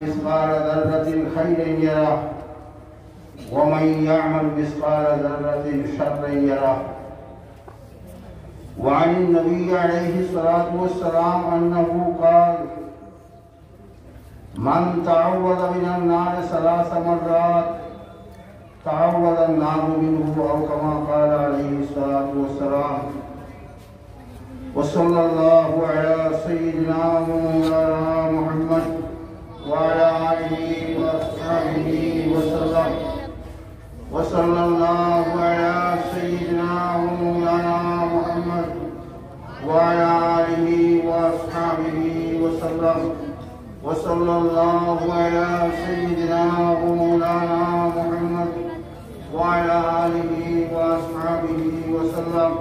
مثقال ذرة خيرا يره ومن يعمل مثقال ذرة شرا يره. وعن النبي عليه الصلاة والسلام أنه قال: من تعوذ من النار 3 مرات تعوذ النار منه، أو كما قال عليه الصلاة والسلام. وصلى الله على سيدنا ومولانا محمد وعلى آله وأصحابه وسلم. وصلى الله على سيدنا ومولانا محمد وعلى آله وأصحابه وسلم. وصلى الله على سيدنا ومولانا محمد وعلى آله وأصحابه وسلم.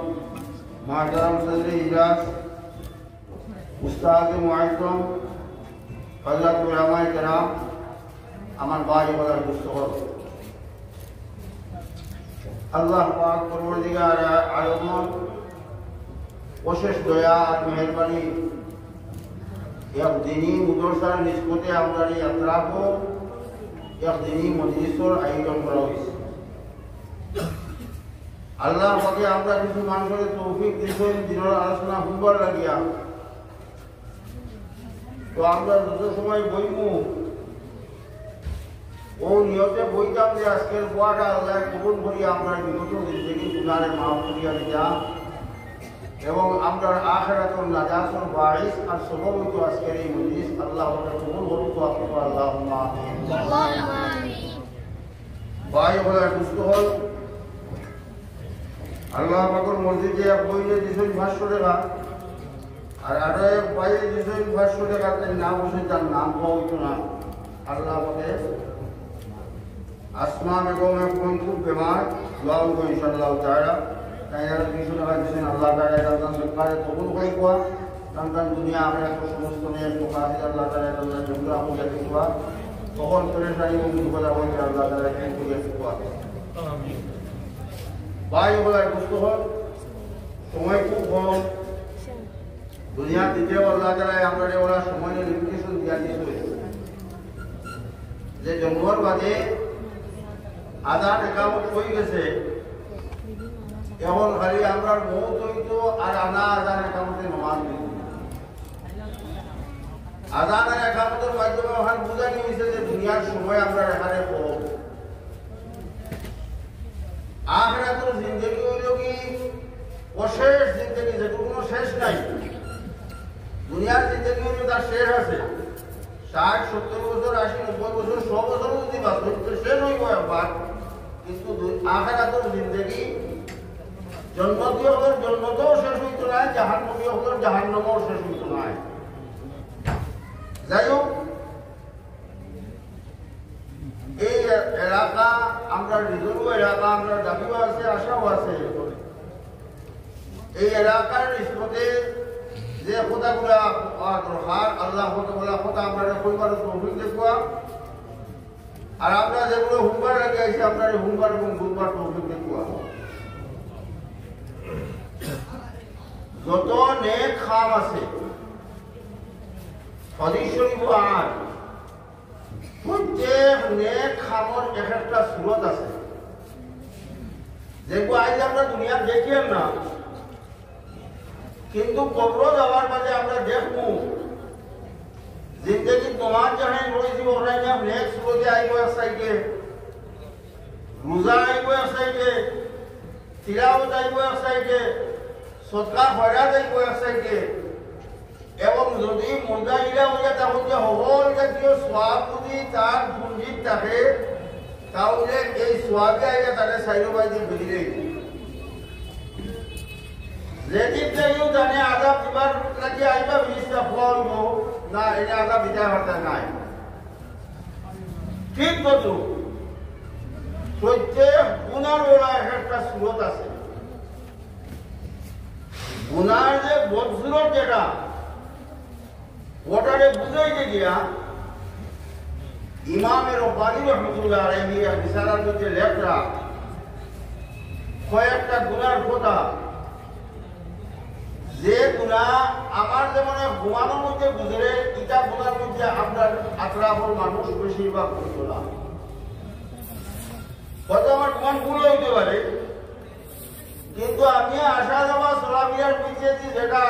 محترم صدر इजलास, उस्ताद मुअज़्ज़म, हज़रत उलमाए किराम, আমার ভাই বলার দুস্থর আল্লাহ পাক পরওয়ারদিগার আলম অশেষ দয়া আর মেহরবানি এক দিনী মুদরসার নিসবতে আমরা এই যাত্রা কো এক দিনী মজলিসের আয়োজন করা হয়েছে। আল্লাহ পাকে আমরা কিছু মানুষের তৌফিক দিয়েছেন দিনের আলোচনা শুনবার লাগিয়া, তো আমরা যত সময় বইমু ও নিয়তে বইতাম যে আজকের বোয়াটা আল্লাহ কবুল করিয়া আমরা বিগত জিন্দেগি গুনাহের মাফ করিয়া দিতাম এবং আমরা আখিরাতুল নাজাতের বাঈস আর সবব হইতো আজকের এই মজলিস। আল্লাহ পাক কবুল করুন তো আপনারা আল্লাহুম্মা আমিন। ভাই বলার দুস্থ হল আল্লাহ পাকের মসজিদে এক বইলে দিছেন 500 টাকা, আর আরো এক বাইরে দিছেন 500 টাকা, তার নাম বসে তার নাম পাওয়া হইতো না। আল্লাহ পাকে आसमान को मैं कौन खूब बीमार दुआओं को इंशाअल्लाह ताला तायार किसी ना किसी अल्लाह ताला रमजान सरकार कबूल कोई को रमजान दुनिया आखिरत को समस्त ने तो कादिर अल्लाह ताला रमजान जुमला को जाती हुआ कौन परेशानी को दूर करा हो अल्लाह ताला के को ये हुआ आमीन। भाई बोला दोस्तों हो समय खूब कम दुनिया দিতে আল্লাহ তাআলা আমরা ওরা সময় লিমিটেশন দিয়া দিয়েছে যে জন্মর বাদে আজান একামত হয়ে গেছে, এখন খালি আমরা মৌত হইতো আর আনা আজান একামতে নমাজ দিত। আজান আর একামতের মাধ্যমে ওখানে বুঝানি হয়েছে যে দুনিয়ার সময় আমরা এখানে কম। আখিরাতের জিন্দেগি হইল কি অশেষ জিন্দেগি, যেগুলো কোনো শেষ নাই। দুনিয়ার জিন্দেগি হইল তার শেষ আছে 60, 70 বছর, 80, 90 বছর, 100 বছর যদি বাঁচত শেষ হইব একবার। কিন্তু আখিরাতের জিন্দেগি জন্মতীয় হলের জন্মতেও শেষ হইত না, জাহান্নামীয় হলের জাহান্নামও শেষ হইত না। যাই হোক, এই এলাকা আমরা রিজর্ভ এলাকা, আমরা দাবিও আছে, আশাও আছে। এই এলাকার নিষ্পতে যে কথাগুলা দরকার আল্লাহ কথা আমরা কইবার তৌফিক দেখবা, আর আমরা যেগুলো হুমবার লাগে আইছি আমরা হুমবার এবং বুধবার তৌফিক দেখবা। যত নেক খাম আছে হাদিস শরীফ আর প্রত্যেক নেক খামর এক একটা সুরত আছে, যেগুলো আজ আমরা দুনিয়া দেখিও না, কিন্তু কবর যাওয়ার মাঝে আমরা দেখবো জিন্দগি তোমার জাহান রয়েছি ওরাই না নেক সুরতে আইব এক সাইডে, রোজা আইব এক সাইডে, তিলাওয়াত আইব এক সাইডে, সদকা খয়রাত আইব এক সাইডে, এবং যদি মুর্দা ইলা হয়ে তখন যে হল জাতীয় সোয়াব যদি তার পুঞ্জিত থাকে তাহলে এই সোয়াবে আইলে তাকে সাইড বাইতে বেরিয়ে যেদিন থেকেও জানে আজাব দিবার লাগি আইবা বিশটা ফল না, এটা আজাব দিতে পারতে নাই। ঠিক মতো প্রত্যেক গুনার ওরা একটা সুরত আছে। গুনার যে বদসুরত যেটা ওটারে বুঝাইতে গিয়া ইমামের রব্বানী রহমতুল্লাহ আলাইহি রিসালার মধ্যে লেখা কয়েকটা গুনার কথা যে গুণা আমার যেমন ঘুমানোর মধ্যে গুজরে ইটা গুণার মধ্যে আপনার আতরাফল মানুষ বেশিরভাগ করতো না। হয়তো আমার ঘুমান ভুল হইতে পারে, কিন্তু আমি আসা যাওয়া চলাফেরার পিছিয়ে যেটা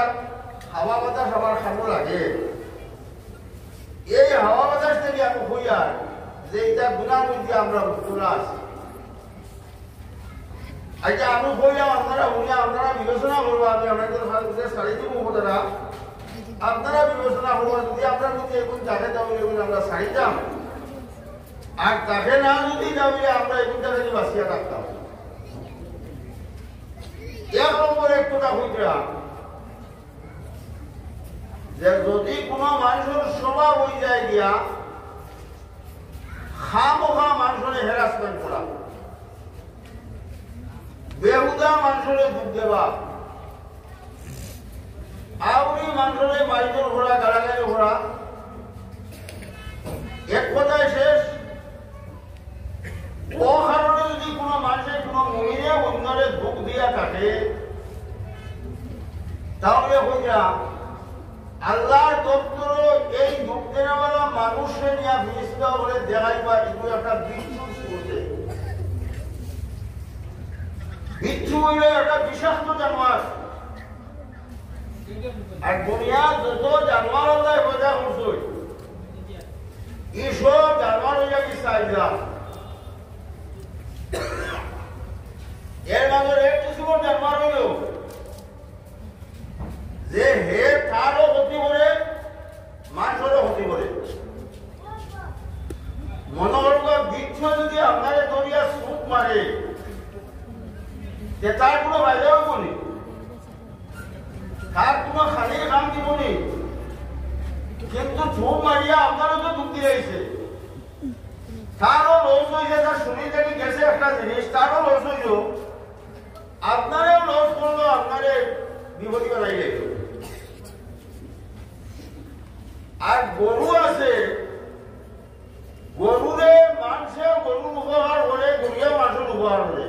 হাওয়া বাতাস আমার খাবো লাগে, এই হাওয়া বাতাস থেকে আমি হইয়ার যে এটা গুণার মধ্যে আমরা তোলা আছি। আচ্ছা আমি বললাম আপনারা বলিয়া আপনারা বিবেচনা করবো, আমি আপনাদের সাড়ে দিব তারা আপনারা বিবেচনা করবো। যদি আপনার যদি এখন তাকে যাবো এগুলো আমরা ছাড়িতাম, আর তাকে না যদি যাবি আমরা এগুনটা যদি বাঁচিয়া রাখতাম। এক নম্বর একটুটা হইতাম যে যদি কোনো মানুষের স্বভাব হয়ে যায় গিয়া খামোখা মানুষের হ্যারাসমেন্ট করা, বেহুদা মানুষের দুঃখ দেওয়া, আউরি মানুষের মাইজোর ঘোরা গালাগালি ঘোরা, এক কথায় শেষ। ও কারণে যদি কোনো মানুষের কোনো মহিলা অন্যরে দুঃখ দিয়া থাকে, তাহলে হইয়া আল্লাহর দপ্তর এই দুঃখ দেওয়ালা মানুষের নিয়ে ফিরিস্তা বলে দেখাইবা এগুলো একটা বিচ্ছুর করতে। বিচ্ছু হইলে একটা বিষাক্ত জানোয়ার, আর দুনিয়া যত জানোয়ার হলে বোঝা করছে এইসব জানোয়ার হইয়া কি চাহিদা। এর মাঝে এক কিছু জানোয়ার হইল যে হে তারও ক্ষতি করে মানুষেরও ক্ষতি করে। মনে করব বিচ্ছু যদি আপনার দরিয়া সুখ মারে তার কোনো বাইরে হইব নি, তার কোনো খালির কাম দিব নি, কিন্তু ঝুঁক মারিয়া আপনারও তো দুঃখ দিয়েছে, তারও লস হয়েছে, তার শরীর থেকে গেছে একটা জিনিস, তারও লস হইল, আপনারও লস করলো, আপনারে বিপদী বানাইলে। আর গরু আছে, গরুরে মানুষে গরুর উপহার করে, গরুয়ে মানুষের উপহার করে।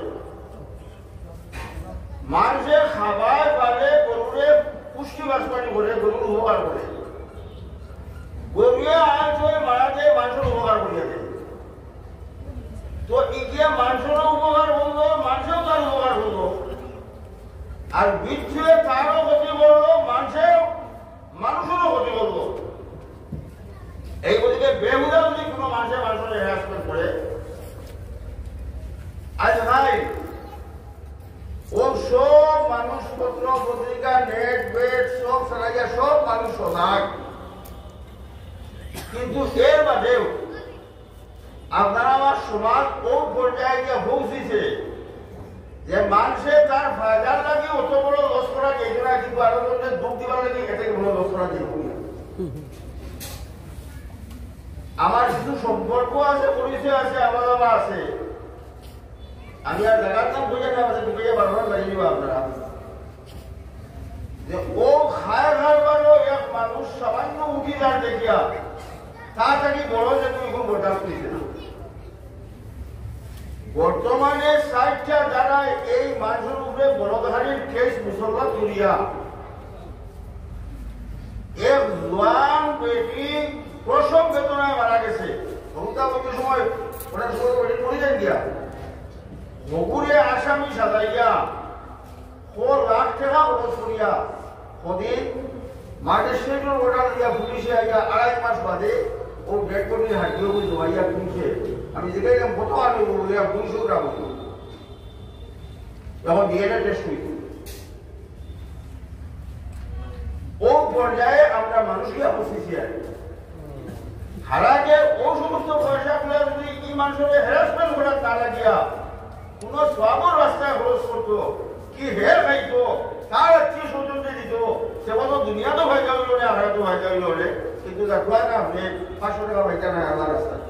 মানুষের খাবার পালে গরুরে পুষ্টি বাসপানি করে, গরুর উপকার করে। গরুয়ে আজ হয়ে মারা যায়, মানুষের উপকার করিয়া দেয়। তো ইকিয়া মানুষেরও উপকার করলো, মানুষেও তার উপকার করলো, আর বিচ্ছুয়ে তারও ক্ষতি করলো, মানুষেরও ক্ষতি করলো। এইগুলিকে বেহুদা যদি কোনো মানুষের হ্যারাসমেন্ট করে, আজ ভাই ও সব মানুষ পত্র পত্রিকা নেট বেট সব চালাইয়া সব মানুষ সজাগ, কিন্তু এর বাদেও আপনারা আমার সমাজ ও পর্যায়ে গিয়ে পৌঁছেছে যে মানুষে তার ফায়দার লাগে অত বড় লস করা যেত না, কিন্তু আরো জনের দুঃখ দিবার লাগে এটাকে বড় লস করা যেত না। আমার কিছু সম্পর্ক আছে, পরিচয় আছে, আলাদা আছে, আমি আর জায়গার নাম বুঝে না ঢুকে বারবার লাগিয়ে দিব আপনারা যে ও খায় খাইবারও এক মানুষ সামান্য উঠি যার দেখিয়া তা থাকি বড় যে তুমি এখন বরদাস্ত করিতে না। বর্তমানে ৬০টা যারা এই মানুষের উপরে বড়ধারীর কেস মুসল্লা তুলিয়া এক জোয়ান বেটি প্রসব বেদনায় মারা গেছে, সময় ওটা পড়ে যান গিয়া মগুরে আসামি সাজাইয়া 4 লাখ টাকা খরচ করিয়া ওদিন ম্যাজিস্ট্রেটের অর্ডার দিয়া পুলিশে আইয়া ২.৫ মাস বাদে ও ডেড বডি হাঁটিয়ে বই জমাইয়া পুলিশে আমি জিজ্ঞাসা কত আগে বলিয়া ২০০ টাকা বলি তখন ডিএনএ টেস্ট করি। ও পর্যায়ে আমরা মানুষকে বসেছি আর হারাকে ও সমস্ত পয়সাগুলো যদি এই মানুষের হ্যারাসমেন্ট করার না লাগিয়া কোন সবর রাস্তায় খরচ করতো, কি হের খাইতো, তার আত্মীয় স্বজনকে দিত, সে বলো দুনিয়া তো ভাই যাইল না, আড়াই তো ভাই যাইল হলে, কিন্তু দেখবা না আপনি ৫০০ টাকা ভাইটা না আল্লাহ রাস্তায়।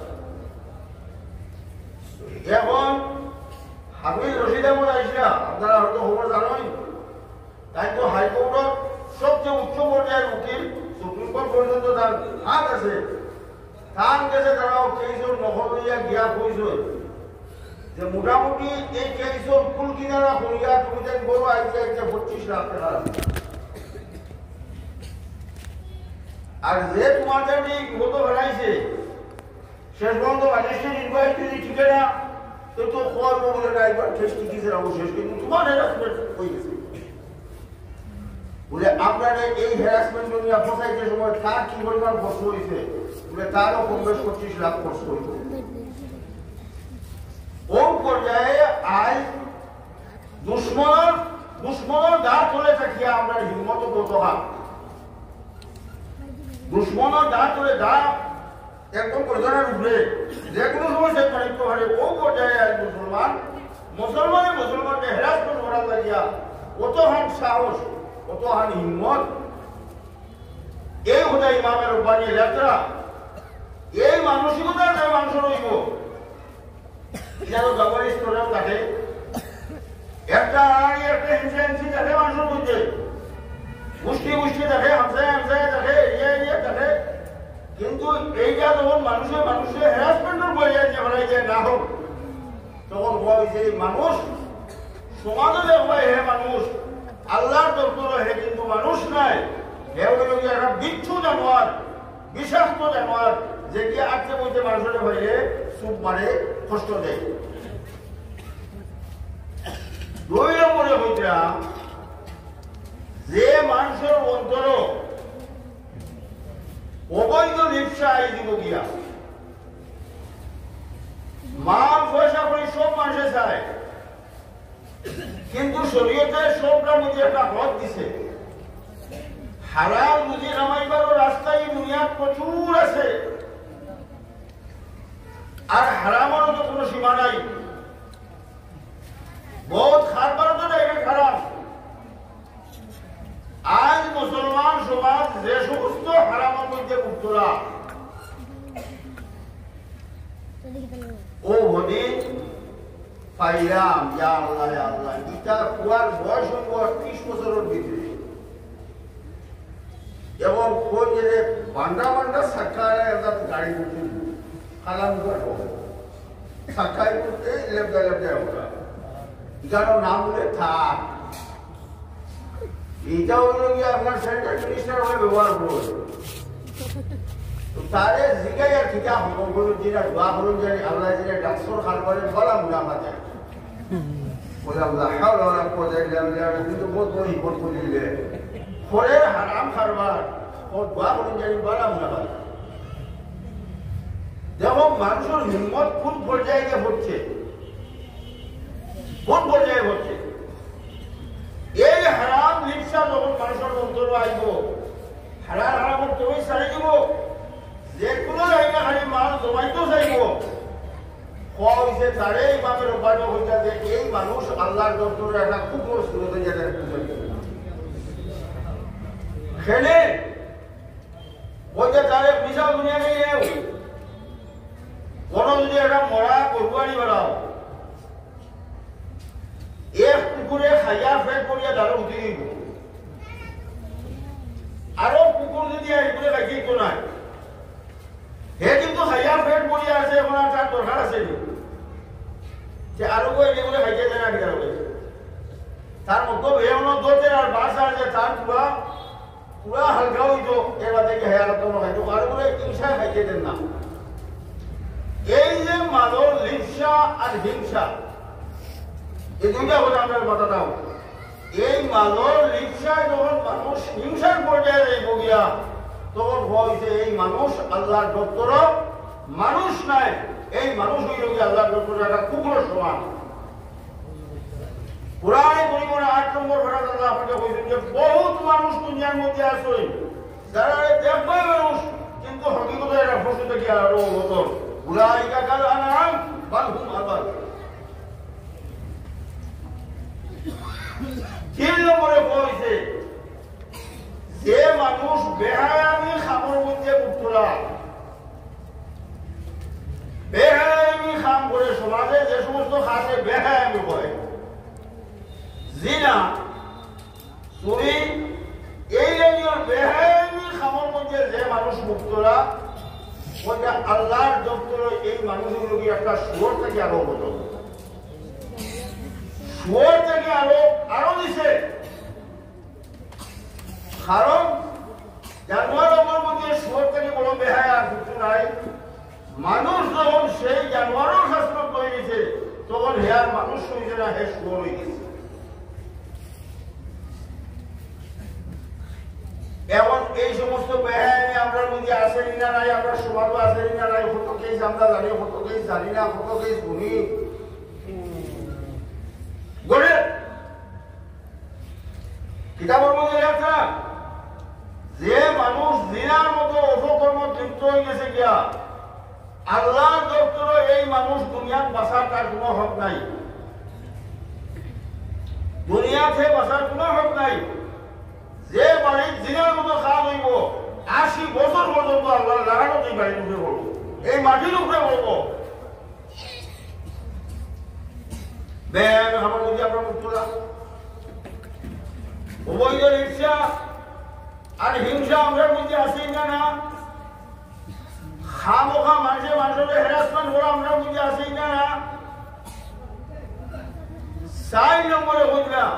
এখন হাবিল রশিদ আহমদ আইসা আপনারা হয়তো খবর জানোই, তাই তো হাইকোর্টের সবচেয়ে উচ্চ পর্যায়ের উকিল সুপ্রিম কোর্ট পর্যন্ত তার হাত আছে, তার কাছে তারাও কেসের নকল লইয়া গিয়া কইসই যে মোটামুটি এই কেসের কুল কিনারা করিয়া তুমি বড় আইসা 25 লাখ টাকা আর যে তোমাদের বিগত বানাইছে শেষ পর্যন্ত ম্যাজিস্ট্রেট ইনকোয়ারি যদি ঠিক না তো তো খোয়ার বলে ড্রাইভার শেষ টিকিসের অবশেষ কিন্তু তোমার হ্যারাসমেন্ট হয়ে গেছে বলে আপনারা এই হ্যারাসমেন্ট নিয়ে ফসাইতে সময় তার কি পরিমাণ কষ্ট হয়েছে বলে তারও কম বেশ 25 লাখ কষ্ট হয়েছে ও পর্যায়ে আজ দুশ্মনের দা তুলে থাকিয়া আমরা হিম্মত করতে হয় দুশ্মনের দা তুলে দা একদম প্রধানের উপরে যে কোনো সময় সে পারিত পারে ও পর্যায়ে আজ মুসলমানকে হ্যারাসমেন্ট করার লাগিয়া অত হান সাহস অত হান হিম্মত এই হতে ইমামের উপানি যাত্রা এই মানসিকতা যে মানুষ রইব যেন জগরের স্তরেও থাকে একটা হিংসা দেখে মানুষের মধ্যে গোষ্ঠী দেখে হামসায় দেখে এরিয়া দেখে কিন্তু এইটা যখন মানুষের হ্যারাসমেন্টের পর্যায়ে যে বলা যায় না হোক তখন বলা হয়েছে মানুষ সমাজে দেখবা হে মানুষ আল্লাহর দপ্তর হে কিন্তু মানুষ নাই হে হইল একটা বিচ্ছু জানোয়ার বিষাক্ত জানোয়ার যে কি আজকে বলতে মানুষের বাইরে সুখ মারে কষ্ট দেয় 2 নম্বরে হইতা যে মানুষের অন্তর অবৈধ লিপ্সা আই দিব গিয়া মাল পয়সা করে সব মানুষে চায় কিন্তু শরীয়তে সবটার মধ্যে একটা হদ দিছে হারাম রুজি কামাইবারও রাস্তায় দুনিয়াত প্রচুর আছে আর হারামেরও তো কোনো সীমা নাই বহুত খারবারও তো ডাইরেক্ট হারাম আজ মুসলমান সমাজ যে সমস্ত হারামের মধ্যে মুক্তরা ও হদি পাইলাম ইয়া আল্লাহ গীতা কুয়ার বয়স হইব 30 বছরের ভিতরে এবং কোন যে বান্ডা সাক্ষায় একটা গাড়ি করতে খালাম করবো সাক্ষায় করতে লেপদা ওরা এখানে নাম বলে থাক এটা হইল গিয়ে আপনার সেন্ট্রাল মিনিস্টার হয়ে ব্যবহার করবে তারে জিগাইয়া ঠিকা হুকুম করুন যেটা দোয়া করুন জানি আল্লাহ যেটা ডাক্তার খাল করে বলা মুনা মাঝে বললাম হাওলা ওলা কোজা গেলাম কিন্তু বহুত বড় হিপট করে দিলে পরে হারাম খারবার ও দোয়া করুন জানি বলা মুনা মাঝে যখন মানুষের হিম্মত কোন পর্যায়ে হচ্ছে এই হারাম লিপ্সা যখন মানুষের অন্তর আইব হারাম তুমি ছাড়ি দিব যে কোনো জায়গা খালি মাল জমাইতেও চাইব হওয়া হয়েছে তারে ইমামের উপায় হইতে যে এই মানুষ আল্লাহর দপ্তরে একটা খুব বড় সুরতে যেতে খেলে বলতে তারে বিশাল দুনিয়া নেই কোন যদি একটা মরা গরুয়ানি বেড়াও এক কুকুরে খাইয়া ফেট করিয়া দাঁড়ো উঠে দিব আরো কুকুর যদি এগুলো খাইছে তো নাই হে কিন্তু খাইয়া ফেট করিয়া আছে এখন আর তার দরকার আছে যে আরো এগুলো খাইছে না কি তার মতো এমন দোষের আর বাস আর যে তার পুরা হালকা হইতো এবার দেখে হেয়ার তো খাইতো আর বলে হিংসা খাইতে দেন না এই যে মাদর লিপ্সা আর হিংসা এই দুইটা কথা আমরা কথা দাও এই মাদর লিপ্সায় যখন মানুষ হিংসার পর্যায়ে যাইব গিয়া তখন হয়েছে এই মানুষ আল্লাহর দপ্তর মানুষ নাই এই মানুষ হইল গিয়ে আল্লাহর দপ্তর একটা কুকুরের সমান পুরাণে পরিমাণে 8 নম্বর ঘটনা আল্লাহ আপনাকে বলছেন যে বহুত মানুষ দুনিয়ার মধ্যে আছে যারা দেখবে মানুষ কিন্তু হকিকতে একটা ফসল থেকে আরো হতো উলাইকা কাল আনআম বাল হুম আযাল 3 নম্বরে বলছে যে মানুষ বেহায়ামি খামের মধ্যে উঠতরা বেহায়ামি খাম করে সমাজে যে সমস্ত খাতে বেহায়ামি করে জিনা চুরি এই লেগের বেহায়ামি খামের মধ্যে যে মানুষ মুক্তরা ওটা আল্লাহর দপ্তরে এই মানুষগুলো কি একটা সুর থেকে আরো হতো সুর থেকে আরো দিছে কারণ জানোয়ার আমার মধ্যে শুয়োর থেকে বড় বেহায় আর কিছু নাই। মানুষ যখন সেই জানোয়ারও শাস্ত্র হয়ে গেছে তখন হে আর মানুষ হয়েছে না, হে শুয়োর হয়ে গেছে। এখন এই সমস্ত বেহায় আমরা মধ্যে আসেনি না নাই, আমরা সমাজও আসেনি না নাই, কত কেস আমরা জানি, কত কেস জানি না, কত কেস শুনি গড়ে কিতাবের মধ্যে লেখা যে মানুষ জিনার মতো অপকর্ম লিপ্ত হয়ে গেছে গিয়া আল্লাহ দপ্তর এই মানুষ দুনিয়াত বাঁচার তার কোনো হক নাই, দুনিয়াতে বাঁচার কোনো হক নাই। যে বাড়ির জিনার মতো খাওয়া হইব 80 বছর পর্যন্ত আল্লাহ লাগানো এই বাড়ির উপরে বলবো, এই মাটির উপরে বলবো। আমার যদি আমরা মুক্তরা অবৈধ হিংসা আর হিংসা আমরা মধ্যে আসি না না, খামোখা মানুষের হ্যারাসমেন্ট করা আমরা মধ্যে আসি না না। 4 নম্বরে বুঝলাম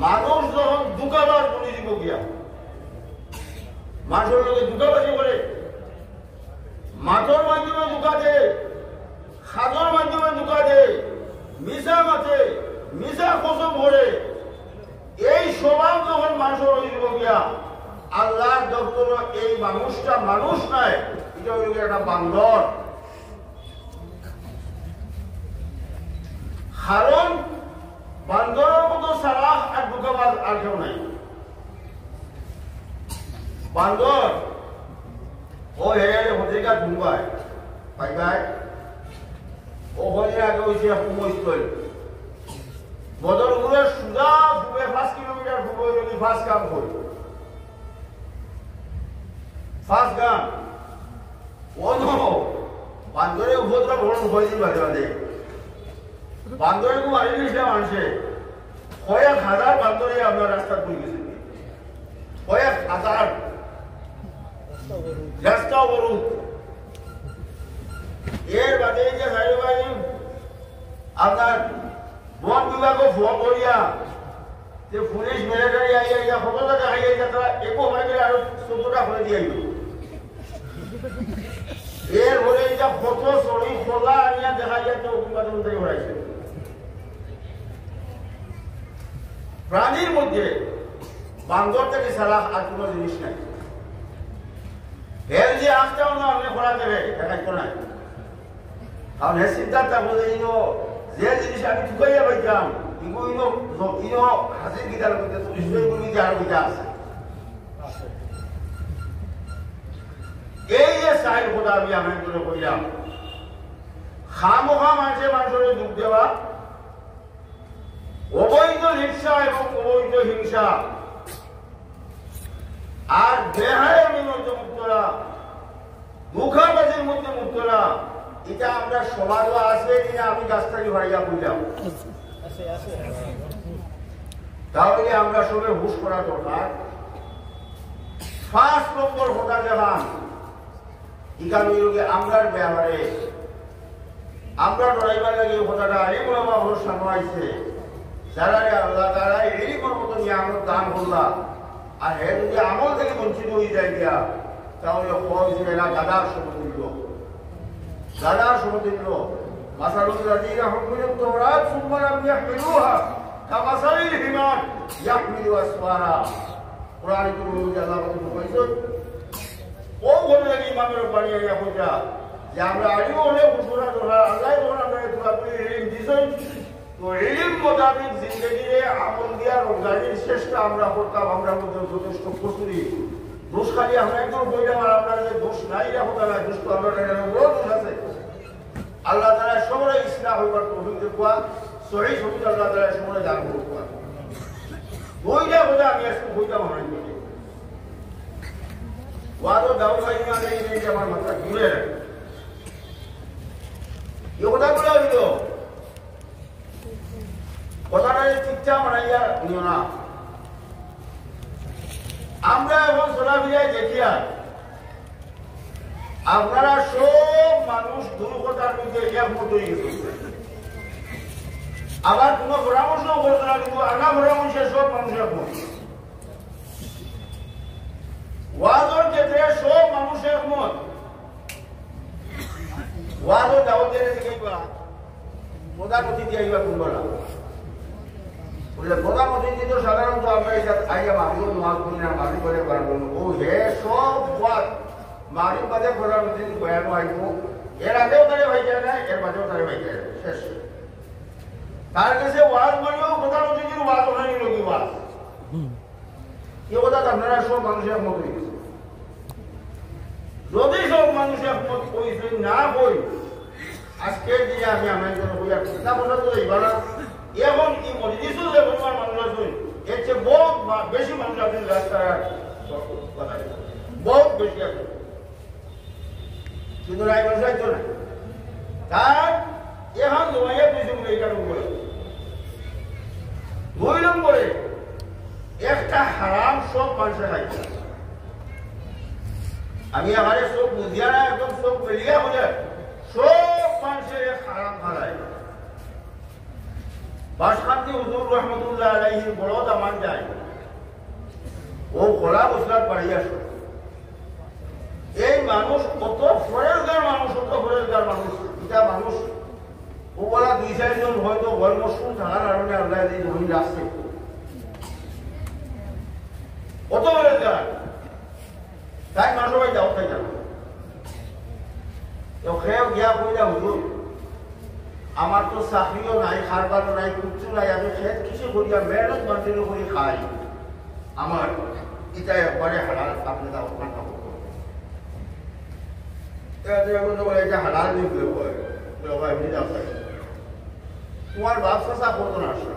মানুষ যখন দুকাবার বলে দিব গিয়া মানুষের লোকে দুকাবাজি করে, মাথর মাধ্যমে দুকা দে, খাদর মাধ্যমে দুকা দে, মিশা মাথে মিশা কসম করে, এই স্বভাব যখন মানুষের হয়ে দিব গিয়া আল্লাহর দপ্তর এই মানুষটা মানুষ নাই, এটা হইল একটা বান্দর। কারণ বান্দরের মতো সারাহ আর দুঃখবাদ আর কেউ নাই। বান্দর ও হেরে হতেকা ঢুকবায় পাইবাই ও হলে আগে হয়েছে কুমস্থল বদলগুলো সুদা ডুবে 5 কিলোমিটার ডুবে যদি ফার্স্ট কাম করি, ফার্স্ট কাম ও বান্দরের উপদ্রব হয়েছে বাদে বাদে। বান্দরে খুব মারি দিয়েছে মানুষে, কয়েক হাজার বান্দরে আপনার রাস্তা করে গেছে, কয়েক হাজার রাস্তা অবরোধ। এর বাদে যে সাইবাই আপনার বন বিভাগও ফোন করিয়া যে পুলিশ মিলিটারি আইয়া কত টাকা আইয়া তারা একো হয়ে গেলে আরো 14টা করে দিয়ে আইল। এর পরে এটা কত চড়ি খোলা আনিয়া দেখা যায় তো অভিবাদন থেকে হয়েছে। প্রাণীর মধ্যে বান্দর থেকে সারা আর কোন জিনিস নাই। এর যে আঁকটাও না আপনি খোলা দেবে দেখাইতো নাই, কারণ এর সিদ্ধান্তটা বলে যে জিনিস আমি ঠুকাইয়া পাইতাম হাসির গীতার মধ্যে 40 আরো গীতা আছে। এই যে সাইড কথা আমি আমার করে কইলাম, খামোখা মানুষের দুঃখ দেওয়া, অবৈধ হিংসা এবং অবৈধ হিংসা আর বেহায়ামির মধ্যে মুক্তরা, দুঃখাবাজির মধ্যে মুক্তরা, এটা আমরা সমাজও আসবে কিনা আমি গাছটাকে ভাইয়া বুঝলাম। তাহলে আমরা সবে হুশ করা দরকার। 5 নম্বর কথা দেখান এখানে আমরার ব্যবহারে আমরা ডরাইবার লাগে কথাটা এগুলো আমার সামনে আইছে, যারা আল্লাহ তারা এই কোনো মতো নিয়ামত দান করলাম আর হে যদি আমল থেকে বঞ্চিত হয়ে যায় গিয়া তাহলে এরা গাদার সমতুল্য, গাদার সমতুল্য। মাসালুল্লাযীনা হুমিলুত তাওরাত সুম্মা লাম ইয়াহমিলুহা কামাসালিল হিমার ইয়াহমিলু আসফারা। কোরআনে মধ্যে আল্লাহ বলেছেন ও বলে লাগি ইমামের বাড়ি আইয়া কইতা যে আমরা আইও অনেক ঘোষণা করা আল্লাহ যখন আমরা আপনি ইলম দিছেন তো ইলম মোতাবেক জিন্দেগিতে আমল দিয়া রমজানের শেষটা আমরা করতাম, আমরা মধ্যে যথেষ্ট কসুরি দোষ খালি আমরা একদম বইলাম আর আপনার যে দোষ নাই রা হতা না, দোষ তো আমরা বড় দোষ আছে। আল্লাহ তাআলা সবরে ইসলাম হইবার তৌফিক দেওয়া, সহিহ সত্য আল্লাহ তাআলা সবরে দান করুক। বইলা বইলা আমি আজকে বইটা মনে করি ওয়াদো দাও ভাই না এই যে আমার মাথা ঘুরে এই কথাগুলো হইল কথাটা ঠিকঠাক মানাইয়া নিও না। আমরা এখন চলাফেরায় দেখি আর আপনারা সব মানুষ দুর্ঘটনার মধ্যে একমত হয়ে গেছে, আবার কোনো পরামর্শ করছে না, কিন্তু আগা পরামর্শে সব মানুষ একমত। ওয়াজের ক্ষেত্রে সব মানুষ একমত। ওয়াজের দাওয়াত দিলে দিবা প্রধান অতিথি আইবা কোনবা বলে প্রধান অতিথি তো সাধারণত আমরা এটা আইয়া মাহফিল ওয়াজ করি না, মাহফিল করে পারবো ও হে সব ওয়াজ মাহফিল বাদে প্রধান অতিথি বয়ান আইব, এর আগেও তারে ভাই যায় না, এর বাদেও তারে ভাই যায় শেষ। তার কাছে ওয়াজ মানেও প্রধান অতিথির ওয়াজ ওখানে লোক ওয়াজ এ কথা আপনারা সব মানুষের একমত হয়ে গেছে। যদি সব মানুষ একমত হয়েছে না বই আজকের দিনে আমি আমার জন্য বই আর চিন্তা করতে তো এইবার এখন এই মজলিসও যে পরিমাণ মানুষ আছে এর চেয়ে বহুত বেশি মানুষ আছেন রাস্তায়, বহুত বেশি আছে, কিন্তু রায় মানুষ আসতো না। তার এখন জমাইয়া দুই নম্বরে এই কারণ বলে 2 নম্বরে একটা হারাম সব মানুষের খাইছে। আমি আমার চোখ বুঝিয়া না একদম চোখ বেরিয়ে বলে সব মানুষের হারাম হারায়। বাসকান্তি হুজুর রহমতুল্লাহ আলাইহির বড় দামান যায় ও খোলা বসলার বাড়ি আসে। এই মানুষ কত ফরেজগার মানুষ, কত ফরেজগার মানুষ, এটা মানুষ ও বলা 2-4 জন হয়তো গর্ব শুন থাকার কারণে আল্লাহ এই জমিন আসছে কত ফরেজগার, তাই মানুষ ভাই যাও তাই জানো খেয়েও গিয়া কইলা হুজুর আমার তো চাকরিও নাই, খারবারও নাই, কিচ্ছু নাই, আমি খেত কিছু করিয়া মেহনত মান্তির করে খাই, আমার এটা একবারে হালাল, আপনি তাও এটা হালাল তোমার ব্যবসা করতো না আসা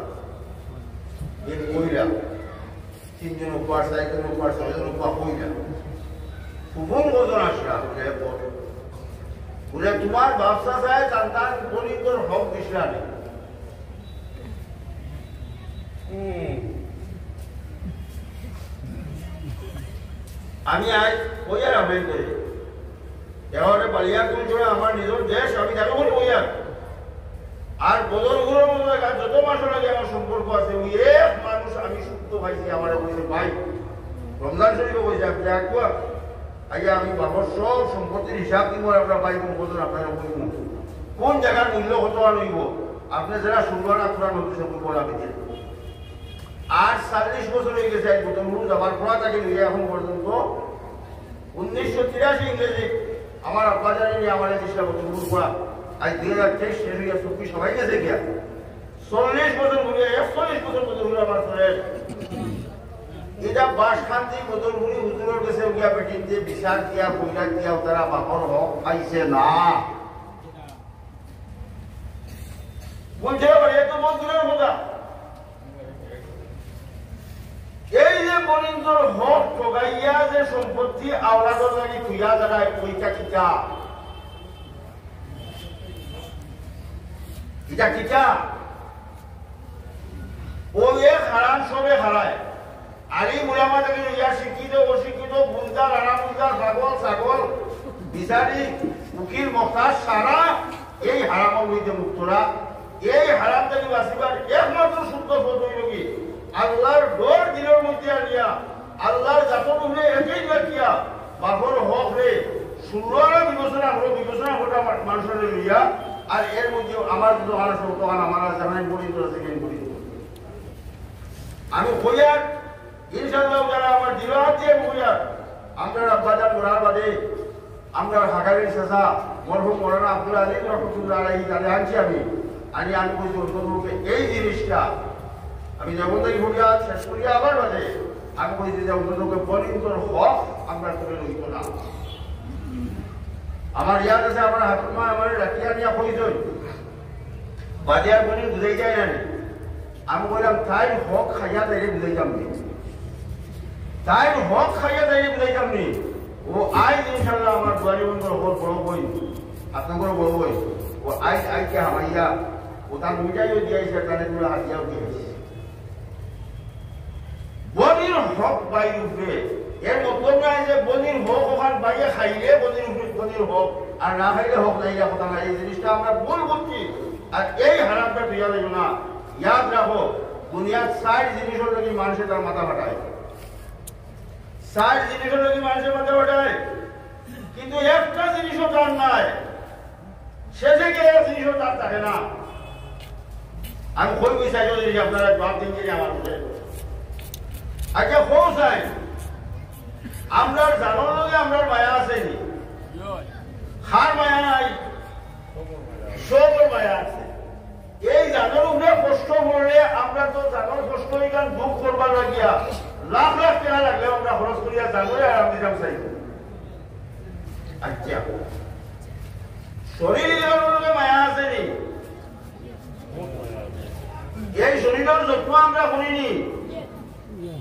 কইরা 3 জন উপহার 4 জন উপহার 6 জন উপহার কইরা সুফল ওজন আসা বলে তোমার ব্যবসা চায় সন্তান গরিবর হক দিশা নেই। আমি আজ কইয়ার আবেদন করি এবারে বালিয়াকুল জোড়া আমার নিজের দেশ, আমি জানো বলে কইয়ার আর বদলগুলোর মধ্যে যত মাস লাগে আমার সম্পর্ক আছে ওই এক মানুষ আমি সুস্থ পাইছি আমার বলছে ভাই রমজান শরীফে বলছে আপনি একবার আগে আমি বাবার সব সম্পত্তির হিসাব দিব, আমরা পাইব বলুন আপনারা বলব কোন জায়গার মূল্য কত আনইব আপনি যারা শুনবেন আপনারা নতুন সম্পর্ক আমি দিন। আর 40 বছর হয়ে গেছে এক বোতল যাবার পড়া তাকে নিয়ে এখন পর্যন্ত 1983 ইংরেজি আমার আব্বা জানি আমার এই দেশটা বোতল পড়া আজ 2023 শেষ হয়ে 24 সবাই গেছে গিয়া 40 বছর ঘুরে 41 বছর বোতল আমার চলে এটা বাসখান্তি বদলগুলি হুজুরের কাছে গিয়া বেটিন দিয়ে বিচার দিয়া বইরা দিয়া তারা বাপর হক পাইছে না বলছে এত মন্দিরের কথা। এই যে বনিন্দর হক ঠগাইয়া যে সম্পত্তি আওলাদর লাগি তুইয়া দাঁড়ায় ওইটা কিটা এটা কিটা ও এক হারাম সবে হারায়। আলিম উলামা থেকে ইয়া শিক্ষিত অশিক্ষিত বুলদা রানা বুলদা ছাগল ছাগল বিচারি উকিল মহতাজ সারা এই হারামের মধ্যে মুক্তরা। এই হারাম থেকে বাঁচিবার একমাত্র শুদ্ধ পথ হইল কি আল্লাহর ডর দিলের মধ্যে আনিয়া আল্লাহর জাতর উপরে একই রাখিয়া বাপর হক রে সুন্দর বিবেচনা হলো বিবেচনা করা মানুষের লইয়া আর এর মধ্যে আমার দোকান আছে দোকান আমার জানাই পরিচিত আছে কেন পরিচিত আমি কইয়ার ইনশাআল্লাহ যারা আমার দিলাত দিয়ে কইয়ার আমরা বাজার করার বাদে আমরা হাকারির শেষা মরহুম মৌলানা আব্দুল আজিজ রহমতুল্লাহ আলাইহি তাদের আনছি আমি কইছি অন্ততপক্ষে এই জিনিসটা আমি যেমন তাই ভুলিয়া শেষ করিয়া আবার বাদে আমি কইছি যে অন্ততপক্ষে বলিন্দর হক আমরা করে লইত না। আমার ইয়াদ আছে আমার হাতুমা আমার রাখিয়া নিয়া কইছই বাজার বলি বুঝাই যায় না আমি বললাম তাই হক খাইয়া তাই বুঝাইতাম নি তাই হক খাইয়া তাই বুঝাইতাম নি ও আজ ইনশাআল্লাহ আমার দুয়ারি বন্ধুর হক বড় বই আপনাদের বড় বই ও আজ আজকে হামাইয়া ও তার মিটাইও দিয়েছে তাহলে তুমি হাতিয়াও দিয়েছে বনির হক বাই উঠবে এর মতলব নাই যে বনির হক ওখান বাইরে খাইলে বনির হক আর না খাইলে হক নাই কথা না। এই জিনিসটা আমরা ভুল করছি আর এই হারামটা তুইয়া দেব না। ইয়াদ রাখো দুনিয়ার 4 জিনিসের লাগি মানুষের তার মাথা ফাটায় সার জিনিসের লোক মানুষের মধ্যে ওঠায়, কিন্তু একটা জিনিসও তার নাই, শেষে গিয়ে জিনিসও তার থাকে না। আমি কই বিষয় যদি আপনারা জবাব দিন যে আমার মধ্যে আচ্ছা কৌ চাই আমরা জানার লগে আমরা মায়া আসেনি, খার মায়া নাই, সবর মায়া আছে। এই জানার উপরে কষ্ট করলে আমরা তো জানার কষ্ট এখান দুঃখ করবার লাগিয়া লাখ লাখ টাকা লাগলে আমরা খরচ করিয়া জানলে আরাম দিতাম চাই। আচ্ছা শরীরের লগে মায়া আসেনি, এই শরীরের যত্ন আমরা করিনি,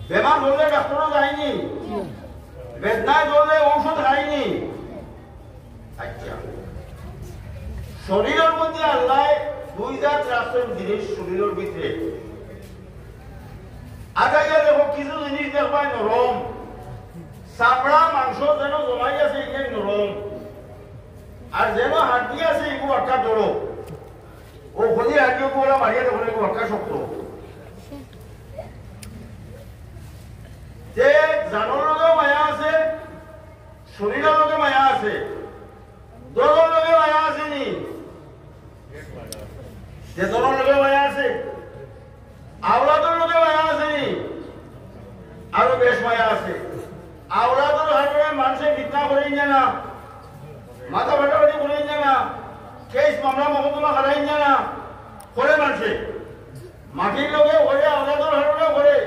বেমার হলে ডাক্তারও যায়নি, বেদনায় ধরলে ঔষধ খাইনি। আচ্ছা শরীরের মধ্যে আল্লাহ দুই জাত রাষ্ট্রের জিনিস শরীরের ভিতরে আগাইয়া দেখো, কিছু জিনিস দেখবাই নরম, চামড়া মাংস যেন জমাই আছে এগুলো নরম, আর যেন হাড্ডি আছে এগুলো একটা দৌড়, ও খনি হাড্ডি ওরা মারিয়া তখন এগুলো একটা শক্ত। যে জানোর লগে মায়া আছে, শরীরের লগে মায়া আছে, দলের লগে মায়া আসেনি, যে দলের লগে মায়া আছে, আওলাদের লগে মায়া আসেনি, আরো বেশ মায়া আছে। আওলাদের হাতে মানুষের বিতনা করেই না, মাথা ফাটাফাটি করেই না, কেস মামলা মহকুমা খারাই না, করে মানুষে মাটির লগে ঘরে আওলাদের হাতে ঘরে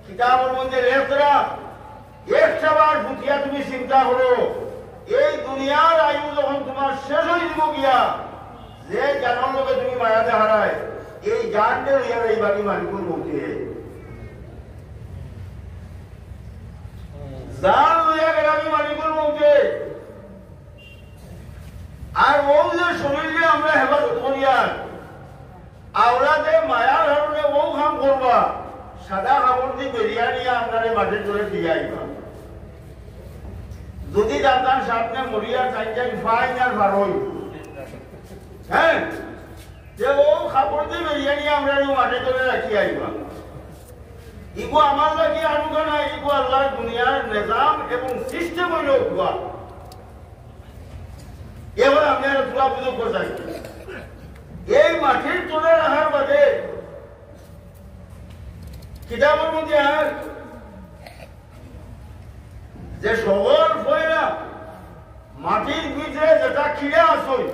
কিতাবের মধ্যে লেখরা একটা বার ফুটিয়া তুমি চিন্তা করো, এই দুনিয়ার আয়ু যখন তোমার শেষ হয়ে দিব গিয়া, যে জানার লোকে তুমি মায়াতে হারায়, এই জানতে হইয়া এই বাকি মালিকুর মুক্তি জান লইয়া গেলে আমি মালিকুর মুক্তি। আর ও যে শরীরে আমরা হেফাজত করিয়া আওলাদে মায়ার হারণে ও কাম করবা, সাদা কাপড় দিয়ে বেরিয়া নিয়ে আপনার মাঠের ধরে দিয়ে আইবা। যদি জানতাম সামনে মরিয়া চাই ফাইন আর ভারই, হ্যাঁ যে ও কাপড় দিয়ে বেরিয়া নিয়ে আমরা মাঠে ধরে রাখি আইবা। ইগো আমার লাগি আনুকা না, ইগো আল্লাহ দুনিয়ার নিজাম এবং সিস্টেম হইল উঠবা। এবার আমি আর তুলা বুঝো করছি, এই মাটির তোলে রাখার বাদে কিতাবের মধ্যে আর যে সকল ফয়রা মাটির ভিতরে যেটা খিড়া আসই,